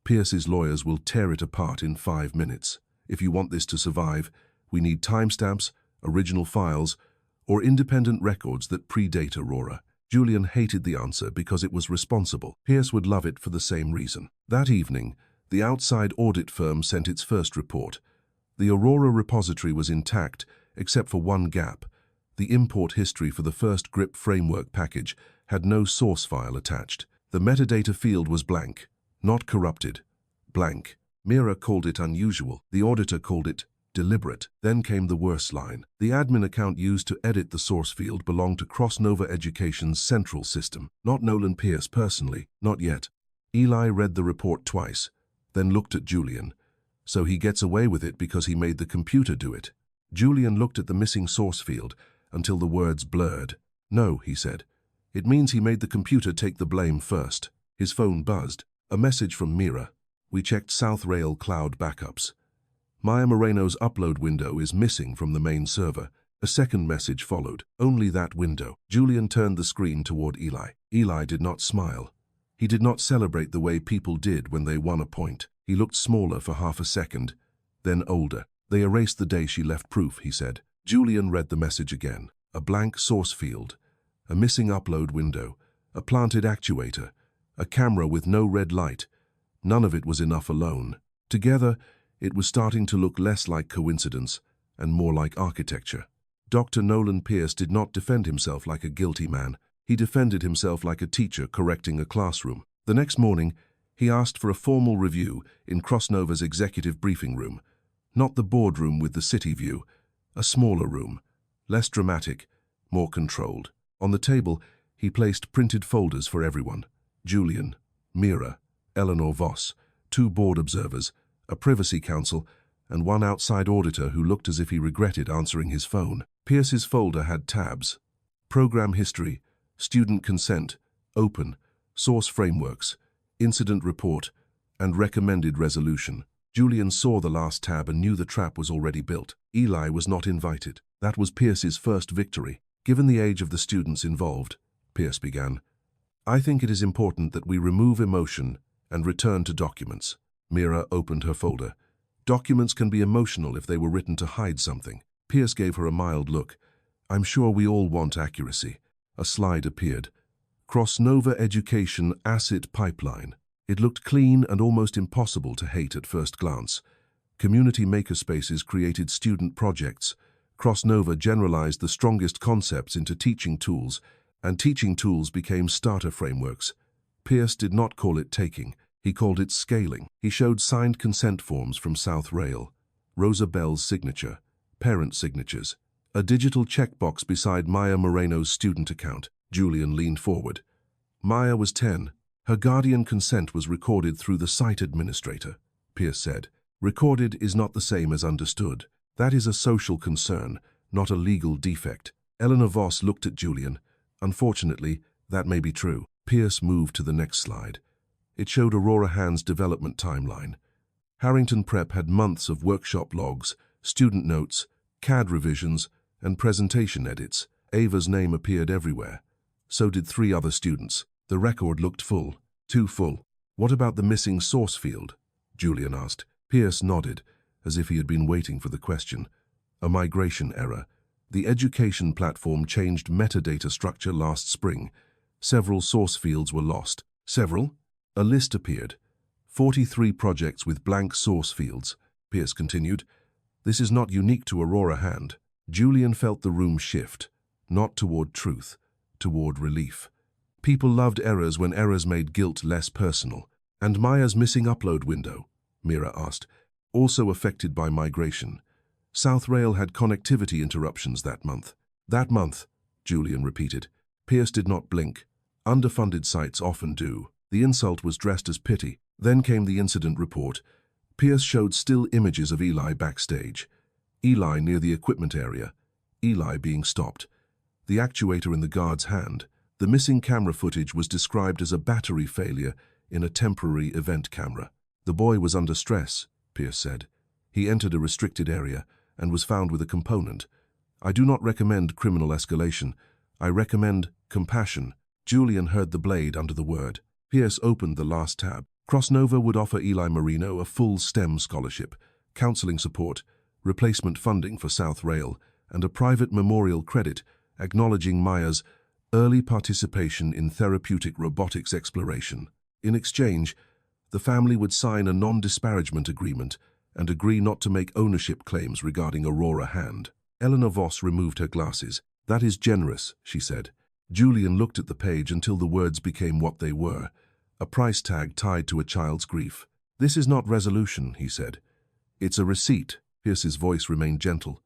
Pierce's lawyers will tear it apart in 5 minutes. If you want this to survive, we need timestamps, original files, or independent records that predate Aurora. Julian hated the answer because it was responsible. Pierce would love it for the same reason. That evening, the outside audit firm sent its first report. The Aurora repository was intact, except for one gap. The import history for the first GRIP framework package had no source file attached. The metadata field was blank, not corrupted. Blank. Mira called it unusual. The auditor called it deliberate. Then came the worst line. The admin account used to edit the source field belonged to CrossNova Education's central system, not Nolan Pierce personally, not yet. Eli read the report twice, then looked at Julian. So he gets away with it because he made the computer do it. Julian looked at the missing source field until the words blurred. No, he said. It means he made the computer take the blame first. His phone buzzed. A message from Mira. We checked South Rail cloud backups. Maya Moreno's upload window is missing from the main server. A second message followed. Only that window. Julian turned the screen toward Eli. Eli did not smile. He did not celebrate the way people did when they won a point. He looked smaller for half a second, then older. They erased the day she left proof, he said. Julian read the message again. A blank source field, a missing upload window, a planted actuator, a camera with no red light. None of it was enough alone. Together, it was starting to look less like coincidence and more like architecture. Dr. Nolan Pierce did not defend himself like a guilty man. He defended himself like a teacher correcting a classroom. The next morning, he asked for a formal review in CrossNova's executive briefing room. Not the boardroom with the city view, a smaller room, less dramatic, more controlled. On the table, he placed printed folders for everyone. Julian, Mira, Eleanor Voss, 2 board observers, a privacy counsel, and 1 outside auditor who looked as if he regretted answering his phone. Pierce's folder had tabs: program history, student consent, open, source frameworks, incident report, and recommended resolution. Julian saw the last tab and knew the trap was already built. Eli was not invited. That was Pierce's first victory. Given the age of the students involved, Pierce began, I think it is important that we remove emotion and return to documents. Mira opened her folder. Documents can be emotional if they were written to hide something. Pierce gave her a mild look. I'm sure we all want accuracy. A slide appeared. CrossNova Education Asset Pipeline. It looked clean and almost impossible to hate at first glance. Community makerspaces created student projects. CrossNova generalized the strongest concepts into teaching tools, and teaching tools became starter frameworks. Pierce did not call it taking. He called it scaling. He showed signed consent forms from South Rail, Rosa Bell's signature, parent signatures, a digital checkbox beside Maya Moreno's student account. Julian leaned forward. Maya was 10. Her guardian consent was recorded through the site administrator, Pierce said. Recorded is not the same as understood. That is a social concern, not a legal defect. Eleanor Voss looked at Julian. Unfortunately, that may be true. Pierce moved to the next slide. It showed Aurora Hand's development timeline. Harrington Prep had months of workshop logs, student notes, CAD revisions, and presentation edits. Ava's name appeared everywhere. So did 3 other students. The record looked full. Too full. What about the missing source field? Julian asked. Pierce nodded, as if he had been waiting for the question. A migration error. The education platform changed metadata structure last spring. Several source fields were lost. Several? A list appeared. 43 projects with blank source fields. Pierce continued. This is not unique to Aurora Hand. Julian felt the room shift, not toward truth, toward relief. People loved errors when errors made guilt less personal. And Maya's missing upload window, Mira asked, also affected by migration. South Rail had connectivity interruptions that month. That month, Julian repeated. Pierce did not blink. Underfunded sites often do. The insult was dressed as pity. Then came the incident report. Pierce showed still images of Eli backstage. Eli near the equipment area. Eli being stopped. The actuator in the guard's hand. The missing camera footage was described as a battery failure in a temporary event camera. The boy was under stress, Pierce said. He entered a restricted area and was found with a component. I do not recommend criminal escalation. I recommend compassion. Julian heard the blade under the word. Pierce opened the last tab. Crossnova would offer Eli Marino a full STEM scholarship, counseling support, replacement funding for South Rail, and a private memorial credit acknowledging Maya's early participation in therapeutic robotics exploration. In exchange, the family would sign a non-disparagement agreement and agree not to make ownership claims regarding Aurora Hand. Eleanor Voss removed her glasses. That is generous, she said. Julian looked at the page until the words became what they were, a price tag tied to a child's grief. This is not resolution, he said. It's a receipt. Pierce's voice remained gentle.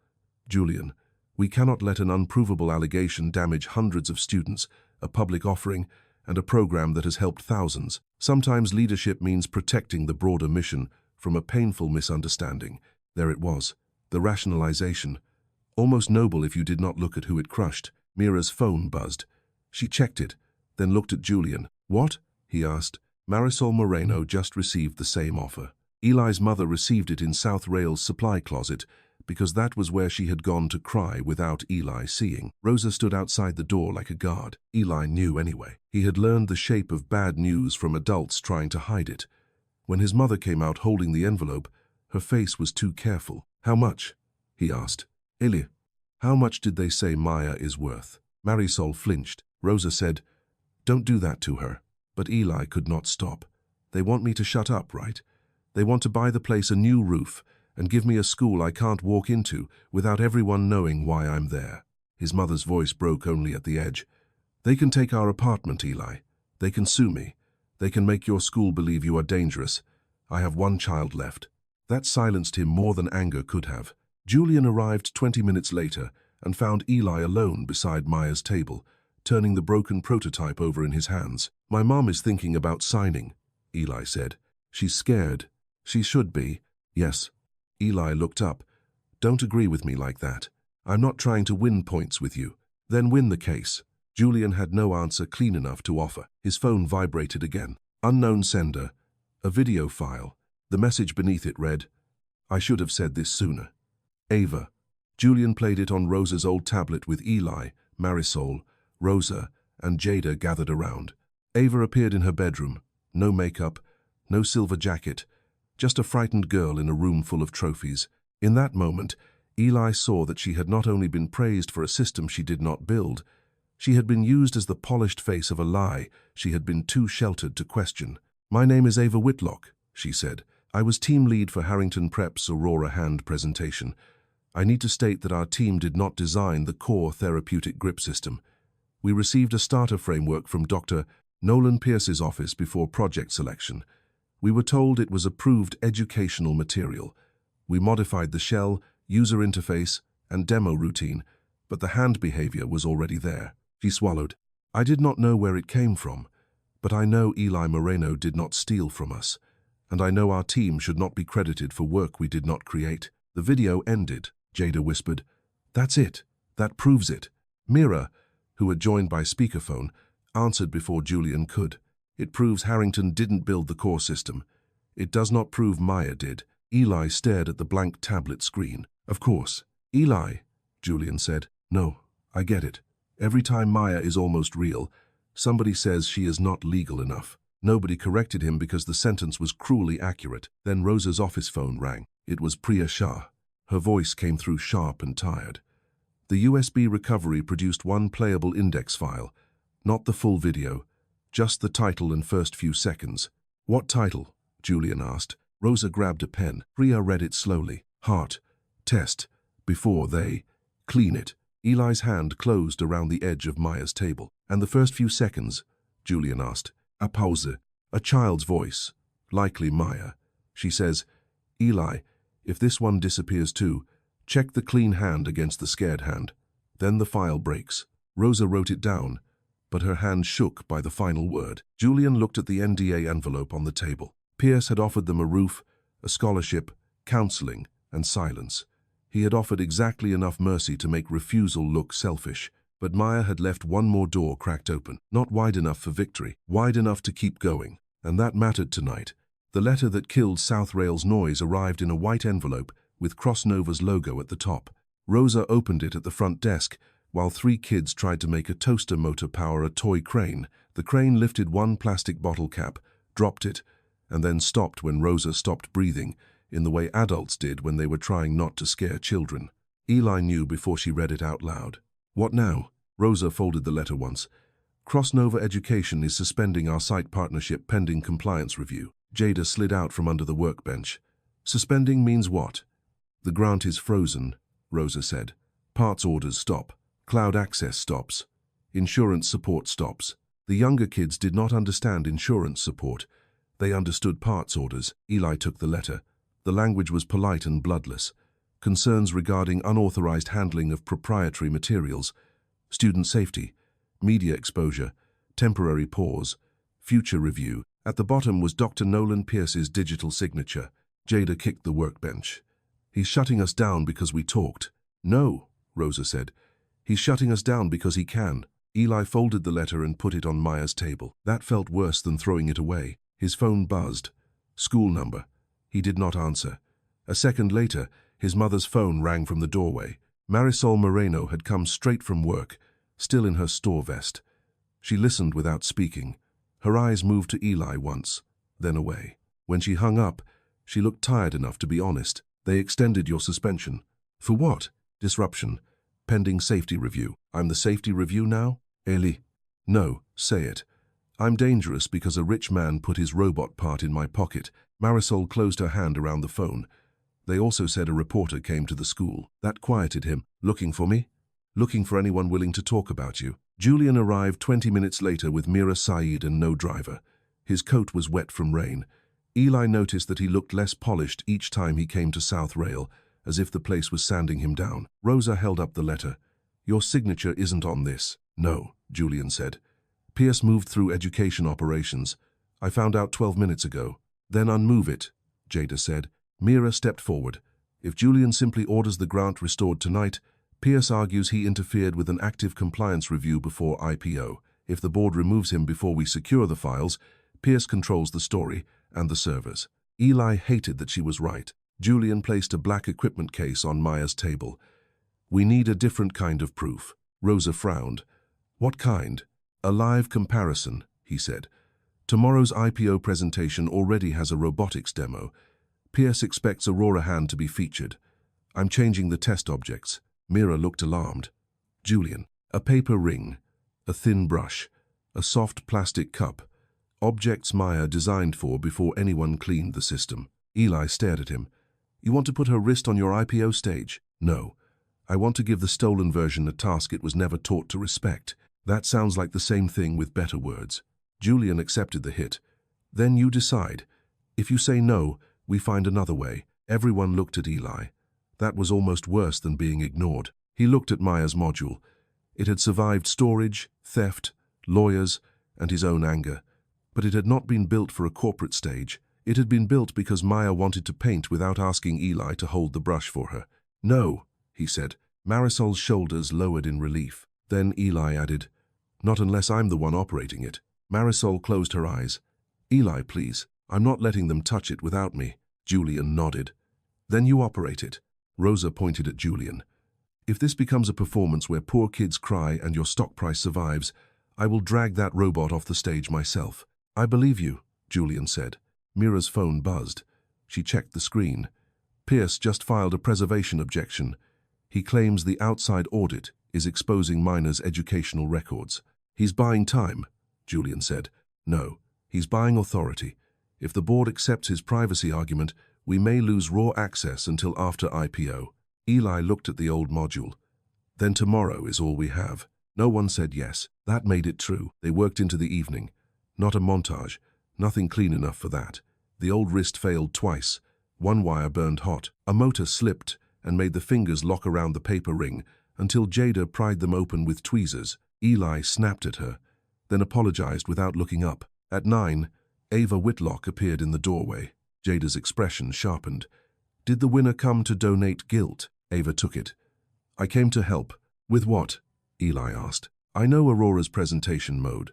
Julian, we cannot let an unprovable allegation damage hundreds of students, a public offering, and a program that has helped thousands. Sometimes leadership means protecting the broader mission from a painful misunderstanding. There it was, the rationalization. Almost noble if you did not look at who it crushed. Mira's phone buzzed. She checked it, then looked at Julian. What? He asked. Marisol Moreno just received the same offer. Eli's mother received it in South Rail's supply closet because that was where she had gone to cry without Eli seeing. Rosa stood outside the door like a guard. Eli knew anyway. He had learned the shape of bad news from adults trying to hide it. When his mother came out holding the envelope, her face was too careful. How much? He asked. Eli, how much did they say Maya is worth? Marisol flinched. Rosa said, Don't do that to her. But Eli could not stop. They want me to shut up, right? They want to buy the place a new roof and give me a school I can't walk into without everyone knowing why I'm there. His mother's voice broke only at the edge. They can take our apartment, Eli. They can sue me. They can make your school believe you are dangerous. I have one child left. That silenced him more than anger could have. Julian arrived 20 minutes later and found Eli alone beside Maya's table, turning the broken prototype over in his hands. My mom is thinking about signing, Eli said. She's scared. She should be. Yes. Eli looked up. Don't agree with me like that. I'm not trying to win points with you. Then win the case. Julian had no answer clean enough to offer. His phone vibrated again. Unknown sender. A video file. The message beneath it read, I should have said this sooner. Ava. Julian played it on Rosa's old tablet with Eli, Marisol, Rosa, and Jada gathered around. Ava appeared in her bedroom. No makeup, no silver jacket, just a frightened girl in a room full of trophies. In that moment, Eli saw that she had not only been praised for a system she did not build, she had been used as the polished face of a lie she had been too sheltered to question. My name is Ava Whitlock, she said. I was team lead for Harrington Prep's Aurora Hand presentation. I need to state that our team did not design the core therapeutic grip system. We received a starter framework from Dr. Nolan Pierce's office before project selection. We were told it was approved educational material. We modified the shell, user interface, and demo routine, but the hand behavior was already there. She swallowed. I did not know where it came from, but I know Eli Moreno did not steal from us, and I know our team should not be credited for work we did not create. The video ended, Jada whispered. That's it. That proves it. Mira, who had joined by speakerphone, answered before Julian could. It proves Harrington didn't build the core system. It does not prove Maya did. Eli stared at the blank tablet screen. Of course. Eli, Julian said. No, I get it. Every time Maya is almost real, somebody says she is not legal enough. Nobody corrected him because the sentence was cruelly accurate. Then Rosa's office phone rang. It was Priya Shah. Her voice came through sharp and tired. The USB recovery produced one playable index file, not the full video, just the title and first few seconds. What title? Julian asked. Rosa grabbed a pen. Priya read it slowly. Heart. Test. Before they clean it. Eli's hand closed around the edge of Maya's table. And the first few seconds? Julian asked. A pause. A child's voice. Likely Maya. She says, Eli, if this one disappears too, check the clean hand against the scared hand. Then the file breaks. Rosa wrote it down, but her hand shook by the final word. Julian looked at the NDA envelope on the table. Pierce had offered them a roof, a scholarship, counseling, and silence. He had offered exactly enough mercy to make refusal look selfish. But Maya had left one more door cracked open, not wide enough for victory, wide enough to keep going. And that mattered tonight. The letter that killed South Rail's noise arrived in a white envelope with CrossNova's logo at the top. Rosa opened it at the front desk, while 3 kids tried to make a toaster motor power a toy crane. The crane lifted one plastic bottle cap, dropped it, and then stopped when Rosa stopped breathing, in the way adults did when they were trying not to scare children. Eli knew before she read it out loud. What now? Rosa folded the letter once. CrossNova Education is suspending our site partnership pending compliance review. Jada slid out from under the workbench. Suspending means what? The grant is frozen, Rosa said. Parts orders stop. Cloud access stops. Insurance support stops. The younger kids did not understand insurance support. They understood parts orders. Eli took the letter. The language was polite and bloodless. Concerns regarding unauthorized handling of proprietary materials, student safety, media exposure, temporary pause, future review. At the bottom was Dr. Nolan Pierce's digital signature. Jada kicked the workbench. He's shutting us down because we talked. No, Rosa said. He's shutting us down because he can. Eli folded the letter and put it on Maya's table. That felt worse than throwing it away. His phone buzzed. School number. He did not answer. A second later, his mother's phone rang from the doorway. Marisol Moreno had come straight from work, still in her store vest. She listened without speaking. Her eyes moved to Eli once, then away. When she hung up, she looked tired enough to be honest. They extended your suspension. For what? Disruption. Pending safety review. I'm the safety review now? Eli. No, say it. I'm dangerous because a rich man put his robot part in my pocket. Marisol closed her hand around the phone. They also said a reporter came to the school. That quieted him. Looking for me? Looking for anyone willing to talk about you. Julian arrived 20 minutes later with Mira Saeed and no driver. His coat was wet from rain. Eli noticed that he looked less polished each time he came to South Rail, as if the place was sanding him down. Rosa held up the letter. Your signature isn't on this. No, Julian said. Pierce moved through education operations. I found out 12 minutes ago. Then unmove it, Jada said. Mira stepped forward. If Julian simply orders the grant restored tonight, Pierce argues he interfered with an active compliance review before IPO. If the board removes him before we secure the files, Pierce controls the story and the servers. Eli hated that she was right. Julian placed a black equipment case on Maya's table. We need a different kind of proof. Rosa frowned. What kind? A live comparison, he said. Tomorrow's IPO presentation already has a robotics demo. Pierce expects Aurora Hand to be featured. I'm changing the test objects. Mira looked alarmed. Julian. A paper ring. A thin brush. A soft plastic cup. Objects Maya designed for before anyone cleaned the system. Eli stared at him. You want to put her wrist on your IPO stage? No. I want to give the stolen version a task it was never taught to respect. That sounds like the same thing with better words. Julian accepted the hit. Then you decide. If you say no, we find another way. Everyone looked at Eli. That was almost worse than being ignored. He looked at Maya's module. It had survived storage, theft, lawyers, and his own anger. But it had not been built for a corporate stage. It had been built because Maya wanted to paint without asking Eli to hold the brush for her. No, he said. Marisol's shoulders lowered in relief. Then Eli added, "Not unless I'm the one operating it." Marisol closed her eyes. "Eli, please. I'm not letting them touch it without me." Julian nodded. "Then you operate it." Rosa pointed at Julian. "If this becomes a performance where poor kids cry and your stock price survives, I will drag that robot off the stage myself." "I believe you," Julian said. Mira's phone buzzed. She checked the screen. Pierce just filed a preservation objection. He claims the outside audit is exposing minors' educational records. "He's buying time," Julian said. "No, he's buying authority. If the board accepts his privacy argument, we may lose raw access until after IPO." Eli looked at the old module. "Then tomorrow is all we have." No one said yes. That made it true. They worked into the evening. Not a montage. Nothing clean enough for that. The old wrist failed twice. One wire burned hot. A motor slipped and made the fingers lock around the paper ring until Jada pried them open with tweezers. Eli snapped at her, then apologized without looking up. At 9, Ava Whitlock appeared in the doorway. Jada's expression sharpened. "Did the winner come to donate guilt?" Ava took it. "I came to help." "With what?" Eli asked. "I know Aurora's presentation mode.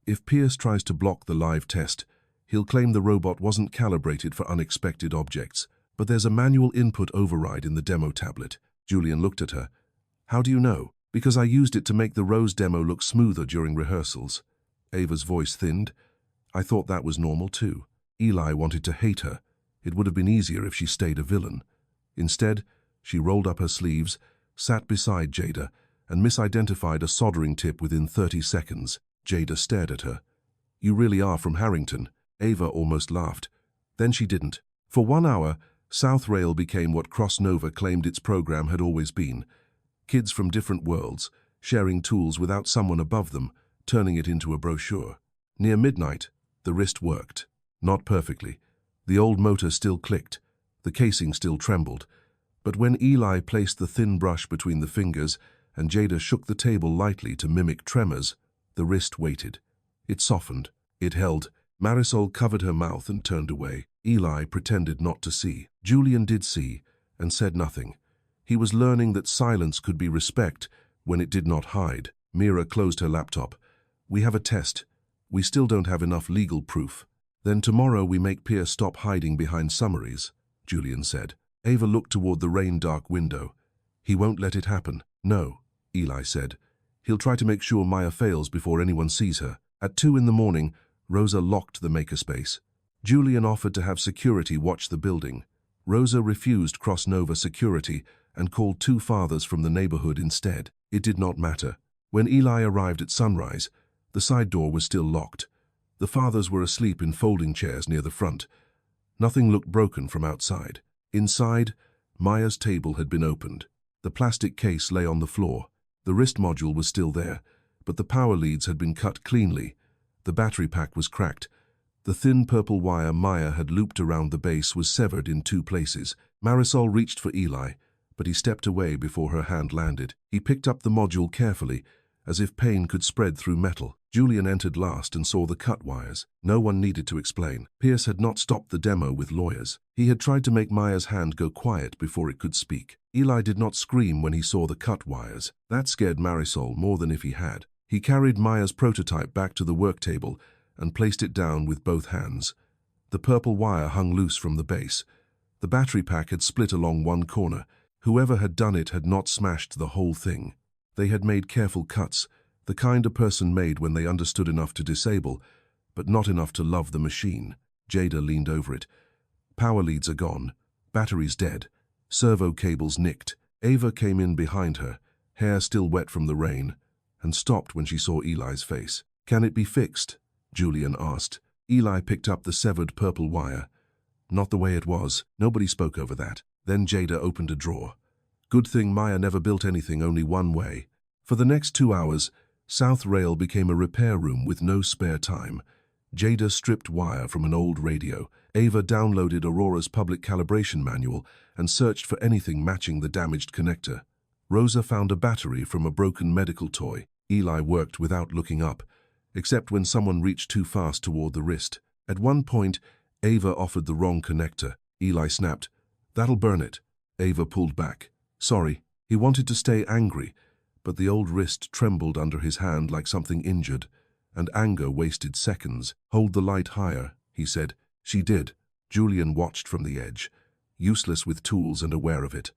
If Pierce tries to block the live test, he'll claim the robot wasn't calibrated for unexpected objects. But there's a manual input override in the demo tablet." Julian looked at her. "How do you know?" "Because I used it to make the Rose demo look smoother during rehearsals." Ava's voice thinned. "I thought that was normal too." Eli wanted to hate her. It would have been easier if she stayed a villain. Instead, she rolled up her sleeves, sat beside Jada, and misidentified a soldering tip within 30 seconds. Jada stared at her. "You really are from Harrington." Ava almost laughed. Then she didn't. For 1 hour, South Rail became what Cross Nova claimed its program had always been. Kids from different worlds, sharing tools without someone above them, turning it into a brochure. Near midnight, the wrist worked. Not perfectly. The old motor still clicked. The casing still trembled. But when Eli placed the thin brush between the fingers and Jada shook the table lightly to mimic tremors, the wrist waited. It softened. It held. Marisol covered her mouth and turned away. Eli pretended not to see. Julian did see, and said nothing. He was learning that silence could be respect when it did not hide. Mira closed her laptop. "We have a test. We still don't have enough legal proof." "Then tomorrow we make Pierce stop hiding behind summaries," Julian said. Ava looked toward the rain-dark window. "He won't let it happen." "No," Eli said. "He'll try to make sure Maya fails before anyone sees her." At 2 in the morning, Rosa locked the makerspace. Julian offered to have security watch the building. Rosa refused Cross Nova security and called 2 fathers from the neighborhood instead. It did not matter. When Eli arrived at sunrise, the side door was still locked. The fathers were asleep in folding chairs near the front. Nothing looked broken from outside. Inside, Maya's table had been opened. The plastic case lay on the floor. The wrist module was still there, but the power leads had been cut cleanly. The battery pack was cracked. The thin purple wire Maya had looped around the base was severed in 2 places. Marisol reached for Eli, but he stepped away before her hand landed. He picked up the module carefully, as if pain could spread through metal. Julian entered last and saw the cut wires. No one needed to explain. Pierce had not stopped the demo with lawyers. He had tried to make Maya's hand go quiet before it could speak. Eli did not scream when he saw the cut wires. That scared Marisol more than if he had. He carried Maya's prototype back to the work table and placed it down with both hands. The purple wire hung loose from the base. The battery pack had split along one corner. Whoever had done it had not smashed the whole thing. They had made careful cuts, the kind a person made when they understood enough to disable, but not enough to love the machine. Jada leaned over it. Power leads are gone. Batteries dead. Servo cables nicked. Ava came in behind her, hair still wet from the rain, and stopped when she saw Eli's face. "Can it be fixed?" Julian asked. Eli picked up the severed purple wire. "Not the way it was. Nobody spoke over that." Then Jada opened a drawer. Good thing Maya never built anything only one way. For the next 2 hours, South Rail became a repair room with no spare time. Jada stripped wire from an old radio. Ava downloaded Aurora's public calibration manual and searched for anything matching the damaged connector. Rosa found a battery from a broken medical toy. Eli worked without looking up, except when someone reached too fast toward the wrist. At one point, Ava offered the wrong connector. Eli snapped, "That'll burn it." Ava pulled back. "Sorry." He wanted to stay angry, but the old wrist trembled under his hand like something injured, and anger wasted seconds. "Hold the light higher," he said. She did. Julian watched from the edge, useless with tools and aware of it.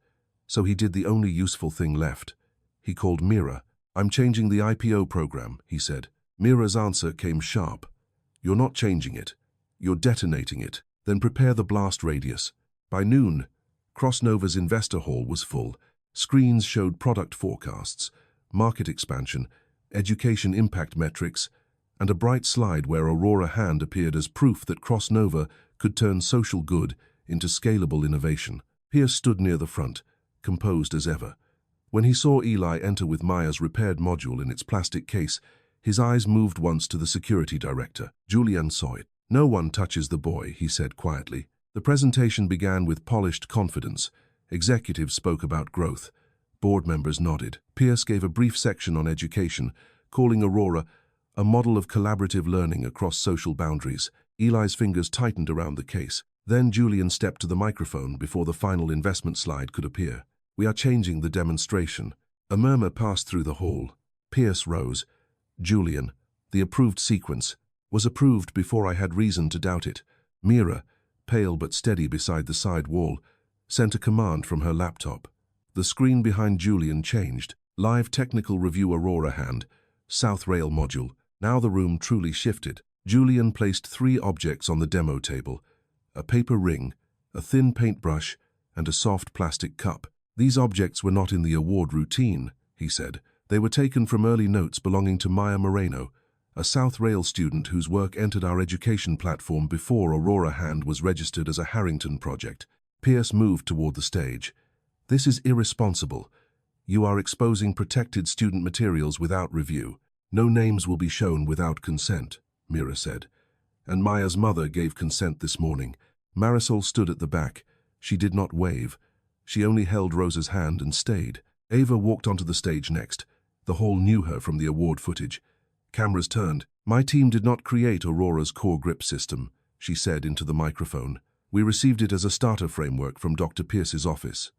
So he did the only useful thing left. He called Mira. "I'm changing the IPO program," he said. Mira's answer came sharp. "You're not changing it. You're detonating it. Then prepare the blast radius." By noon, CrossNova's investor hall was full. Screens showed product forecasts, market expansion, education impact metrics, and a bright slide where Aurora Hand appeared as proof that CrossNova could turn social good into scalable innovation. Pierce stood near the front, composed as ever. When he saw Eli enter with Maya's repaired module in its plastic case, his eyes moved once to the security director. Julian saw it. "No one touches the boy," he said quietly. The presentation began with polished confidence. Executives spoke about growth. Board members nodded. Pierce gave a brief section on education, calling Aurora a model of collaborative learning across social boundaries. Eli's fingers tightened around the case. Then Julian stepped to the microphone before the final investment slide could appear. "We are changing the demonstration." A murmur passed through the hall. Pierce rose. "Julian, the approved sequence was approved before I had reason to doubt it." Mira, pale but steady beside the side wall, sent a command from her laptop. The screen behind Julian changed. Live technical review Aurora Hand, South Rail module. Now the room truly shifted. Julian placed 3 objects on the demo table: a paper ring, a thin paintbrush, and a soft plastic cup. "These objects were not in the award routine," he said. "They were taken from early notes belonging to Maya Moreno, a South Rail student whose work entered our education platform before Aurora Hand was registered as a Harrington project." Pierce moved toward the stage. "This is irresponsible. You are exposing protected student materials without review. No names will be shown without consent," Mira said. "And Maya's mother gave consent this morning." Marisol stood at the back. She did not wave. She only held Rosa's hand and stayed. Ava walked onto the stage next. The hall knew her from the award footage. Cameras turned. "My team did not create Aurora's core grip system," she said into the microphone. "We received it as a starter framework from Dr. Pierce's office.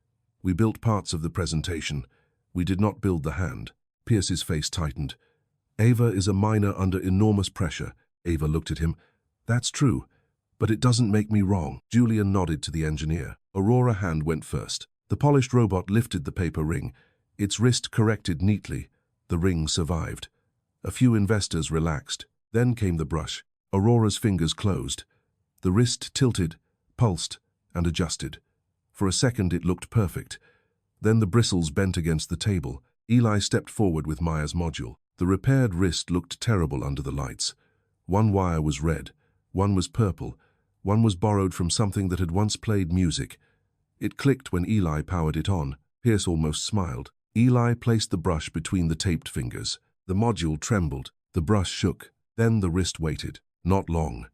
We built parts of the presentation. We did not build the hand." Pierce's face tightened. "Ava is a miner under enormous pressure." Ava looked at him. "That's true, but it doesn't make me wrong." Julian nodded to the engineer. Aurora Hand went first. The polished robot lifted the paper ring. Its wrist corrected neatly. The ring survived. A few investors relaxed. Then came the brush. Aurora's fingers closed. The wrist tilted, pulsed, and adjusted. For a second it looked perfect. Then the bristles bent against the table. Eli stepped forward with Maya's module. The repaired wrist looked terrible under the lights. One wire was red, one was purple, one was borrowed from something that had once played music. It clicked when Eli powered it on. Pierce almost smiled. Eli placed the brush between the taped fingers. The module trembled. The brush shook. Then the wrist waited. Not long.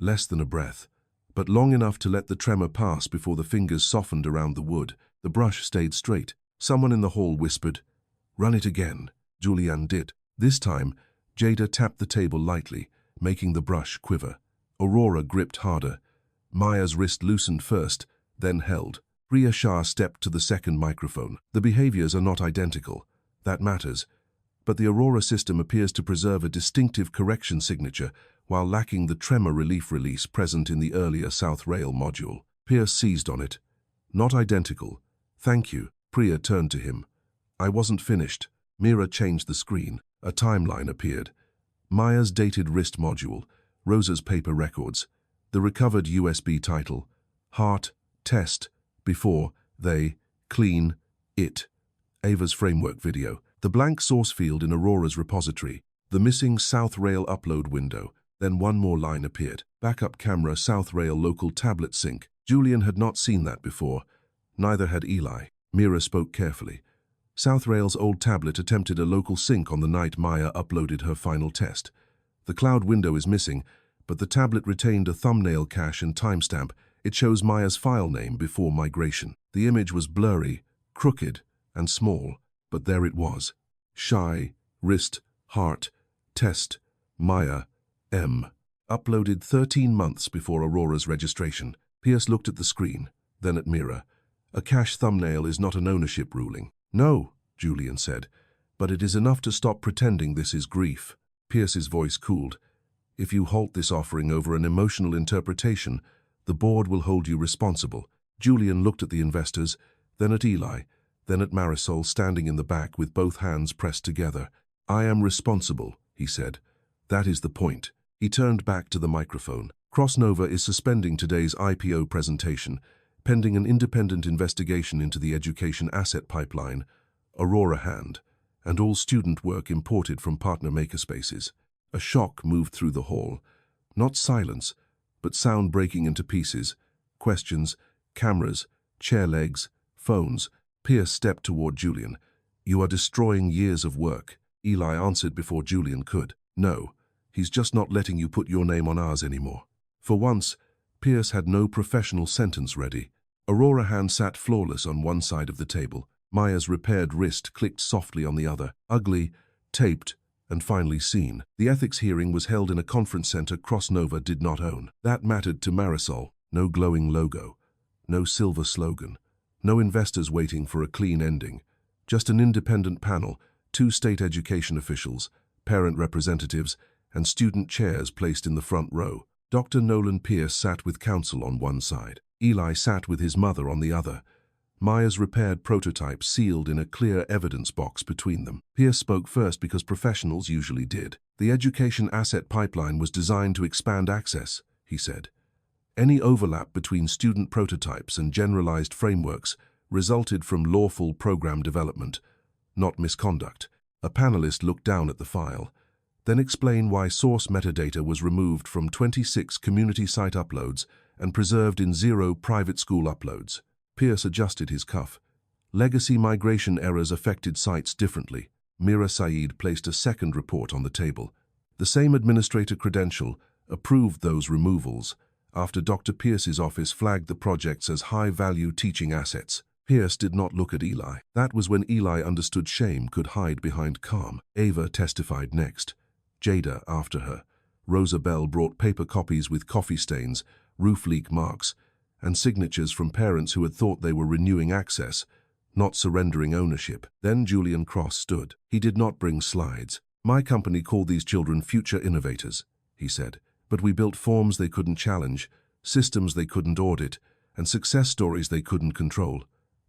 Less than a breath. But long enough to let the tremor pass before the fingers softened around the wood. The brush stayed straight. Someone in the hall whispered, "Run it again." Julian did. This time, Jada tapped the table lightly, making the brush quiver. Aurora gripped harder. Maya's wrist loosened first, then held. Priya Shah stepped to the second microphone. "The behaviors are not identical. That matters. But the Aurora system appears to preserve a distinctive correction signature while lacking the tremor relief release present in the earlier South Rail module." Pierce seized on it. "Not identical. Thank you." Priya turned to him. "I wasn't finished." Mira changed the screen. A timeline appeared. Maya's dated wrist module, Rosa's paper records, the recovered USB title, Heart, Test, Before, They, Clean, It, Ava's framework video, the blank source field in Aurora's repository, the missing South Rail upload window. Then one more line appeared. Backup camera, South Rail local tablet sync. Julian had not seen that before. Neither had Eli. Mira spoke carefully. South Rail's old tablet attempted a local sync on the night Maya uploaded her final test. The cloud window is missing, but the tablet retained a thumbnail cache and timestamp. It shows Maya's file name before migration. The image was blurry, crooked, and small, but there it was. Shy, wrist, heart, test, Maya, M. Uploaded 13 months before Aurora's registration. Pierce looked at the screen, then at Mira. A cache thumbnail is not an ownership ruling. No, Julian said, but it is enough to stop pretending this is grief. Pierce's voice cooled. If you halt this offering over an emotional interpretation, the board will hold you responsible. Julian looked at the investors, then at Eli, then at Marisol standing in the back with both hands pressed together. I am responsible, he said. That is the point. He turned back to the microphone. Crossnova is suspending today's IPO presentation, pending an independent investigation into the education asset pipeline, Aurora Hand, and all student work imported from partner makerspaces. A shock moved through the hall. Not silence, but sound breaking into pieces. Questions, cameras, chair legs, phones. Pierce stepped toward Julian. You are destroying years of work. Eli answered before Julian could. No, he's just not letting you put your name on ours anymore. For once, Pierce had no professional sentence ready. Aurora Hand sat flawless on one side of the table. Maya's repaired wrist clicked softly on the other. Ugly, taped, and finally seen. The ethics hearing was held in a conference center Crossnova did not own. That mattered to Marisol. No glowing logo. No silver slogan. No investors waiting for a clean ending. Just an independent panel, 2 state education officials, parent representatives, and student chairs placed in the front row. Dr. Nolan Pierce sat with counsel on one side. Eli sat with his mother on the other. Maya's repaired prototype sealed in a clear evidence box between them. Pierce spoke first because professionals usually did. The education asset pipeline was designed to expand access, he said. Any overlap between student prototypes and generalized frameworks resulted from lawful program development, not misconduct. A panelist looked down at the file, then explained why source metadata was removed from 26 community site uploads and preserved in 0 private school uploads. Pierce adjusted his cuff. Legacy migration errors affected sites differently. Mira Saeed placed a second report on the table. The same administrator credential approved those removals after Dr. Pierce's office flagged the projects as high-value teaching assets. Pierce did not look at Eli. That was when Eli understood shame could hide behind calm. Ava testified next. Jada after her. Rosa Bell brought paper copies with coffee stains, roof leak marks, and signatures from parents who had thought they were renewing access, not surrendering ownership. Then Julian Cross stood. He did not bring slides. My company called these children future innovators, he said, but we built forms they couldn't challenge, systems they couldn't audit, and success stories they couldn't control.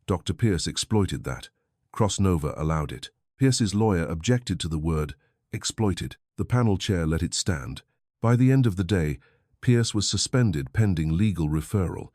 Dr. Pierce exploited that. Crossnova allowed it. Pierce's lawyer objected to the word exploited. The panel chair let it stand. By the end of the day, Pierce was suspended pending legal referral.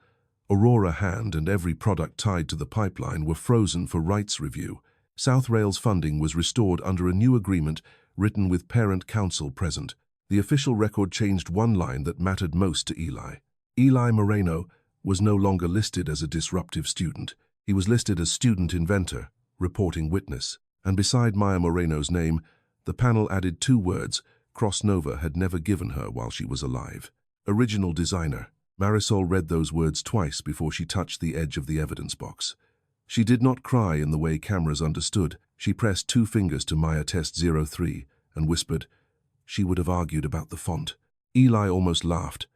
Aurora Hand and every product tied to the pipeline were frozen for rights review. South Rail's funding was restored under a new agreement written with parent council present. The official record changed one line that mattered most to Eli. Eli Moreno was no longer listed as a disruptive student. He was listed as student inventor, reporting witness. And beside Maya Moreno's name, the panel added 2 words Crossnova had never given her while she was alive. Original designer. Marisol read those words twice before she touched the edge of the evidence box. She did not cry in the way cameras understood. She pressed 2 fingers to Maya Test 03 and whispered, she would have argued about the font. Eli almost laughed.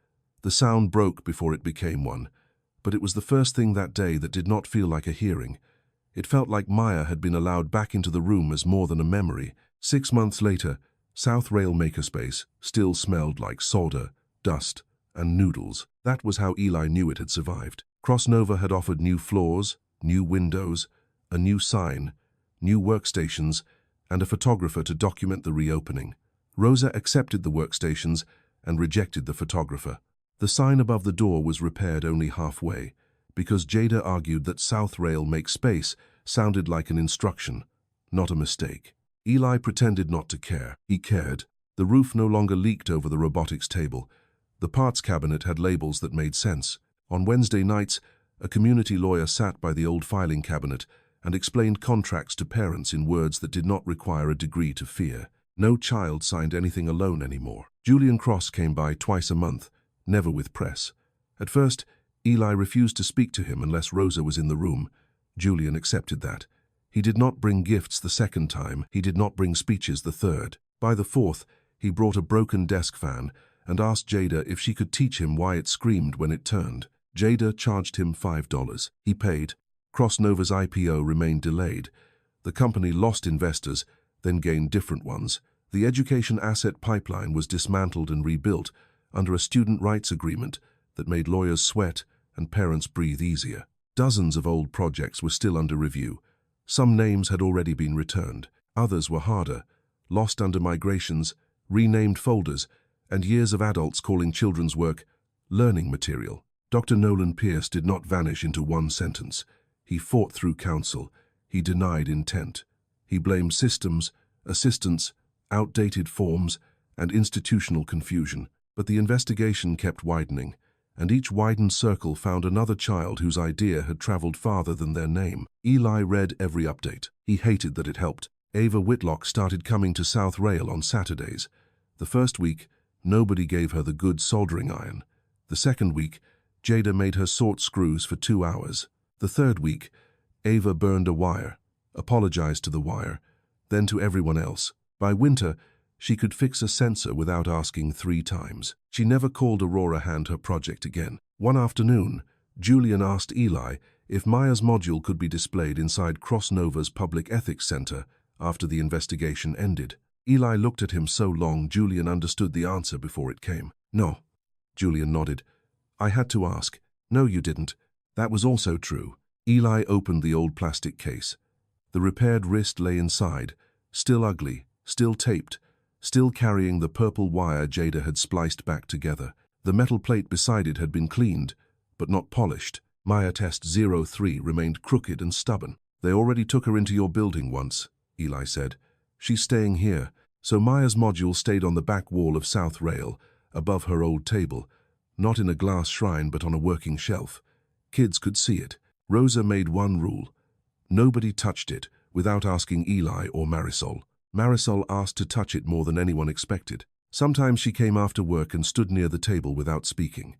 The sound broke before it became one, but it was the first thing that day that did not feel like a hearing. It felt like Maya had been allowed back into the room as more than a memory. 6 months later, South Rail Makerspace still smelled like solder, dust, and noodles. That was how Eli knew it had survived. Crossnova had offered new floors, new windows, a new sign, new workstations, and a photographer to document the reopening. Rosa accepted the workstations and rejected the photographer. The sign above the door was repaired only halfway, because Jada argued that South Rail Make Space sounded like an instruction, not a mistake. Eli pretended not to care. He cared. The roof no longer leaked over the robotics table. The parts cabinet had labels that made sense. On Wednesday nights, a community lawyer sat by the old filing cabinet and explained contracts to parents in words that did not require a degree to fear. No child signed anything alone anymore. Julian Cross came by twice a month, never with press. At first, Eli refused to speak to him unless Rosa was in the room. Julian accepted that. He did not bring gifts the second time. He did not bring speeches the third. By the fourth, he brought a broken desk fan and asked Jada if she could teach him why it screamed when it turned. Jada charged him $5. He paid. Crossnova's IPO remained delayed, The company lost investors, then gained different ones. The education asset pipeline was dismantled and rebuilt under a student rights agreement that made lawyers sweat and parents breathe easier. Dozens of old projects were still under review. Some names had already been returned. Others were harder, lost under migrations, renamed folders, and years of adults calling children's work learning material. Dr. Nolan Pierce did not vanish into one sentence. He fought through counsel. He denied intent. He blamed systems, assistants, outdated forms, and institutional confusion. But the investigation kept widening, and each widened circle found another child whose idea had traveled farther than their name. Eli read every update. He hated that it helped. Ava Whitlock started coming to South Rail on Saturdays. The first week, nobody gave her the good soldering iron. The second week, Jada made her sort screws for 2 hours. The third week, Ava burned a wire, apologized to the wire, then to everyone else. By winter, she could fix a sensor without asking 3 times. She never called Aurora Hand her project again. One afternoon, Julian asked Eli if Maya's module could be displayed inside CrossNova's Public Ethics Center after the investigation ended. Eli looked at him so long Julian understood the answer before it came. No. Julian nodded. I had to ask. No, you didn't. That was also true. Eli opened the old plastic case. The repaired wrist lay inside, still ugly, still taped, still carrying the purple wire Jada had spliced back together. The metal plate beside it had been cleaned, but not polished. Maya Test 03 remained crooked and stubborn. They already took her into your building once, Eli said. She's staying here. So Maya's module stayed on the back wall of South Rail, above her old table, not in a glass shrine but on a working shelf. Kids could see it. Rosa made one rule. Nobody touched it without asking Eli or Marisol. Marisol asked to touch it more than anyone expected. Sometimes she came after work and stood near the table without speaking.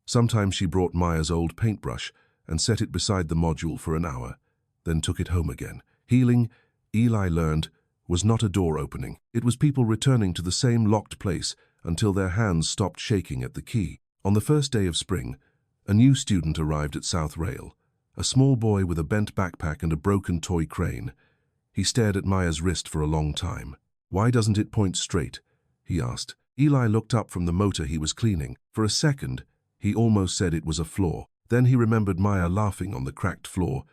Sometimes she brought Maya's old paintbrush and set it beside the module for an hour, then took it home again. Healing, Eli learned, was not a door opening. It was people returning to the same locked place until their hands stopped shaking at the key. On the first day of spring, a new student arrived at South Rail, a small boy with a bent backpack and a broken toy crane. He stared at Maya's wrist for a long time. Why doesn't it point straight? He asked. Eli looked up from the motor he was cleaning. For a second, he almost said it was a flaw. Then he remembered Maya laughing on the cracked floor,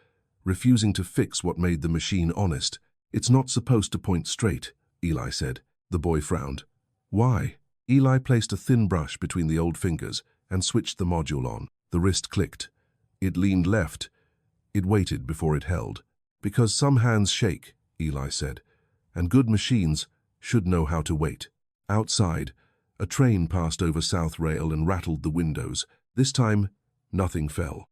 refusing to fix what made the machine honest. It's not supposed to point straight, Eli said. The boy frowned. Why? Eli placed a thin brush between the old fingers and switched the module on. The wrist clicked. It leaned left. It waited before it held. Because some hands shake, Eli said, and good machines should know how to wait. Outside, a train passed over South Rail and rattled the windows. This time, nothing fell.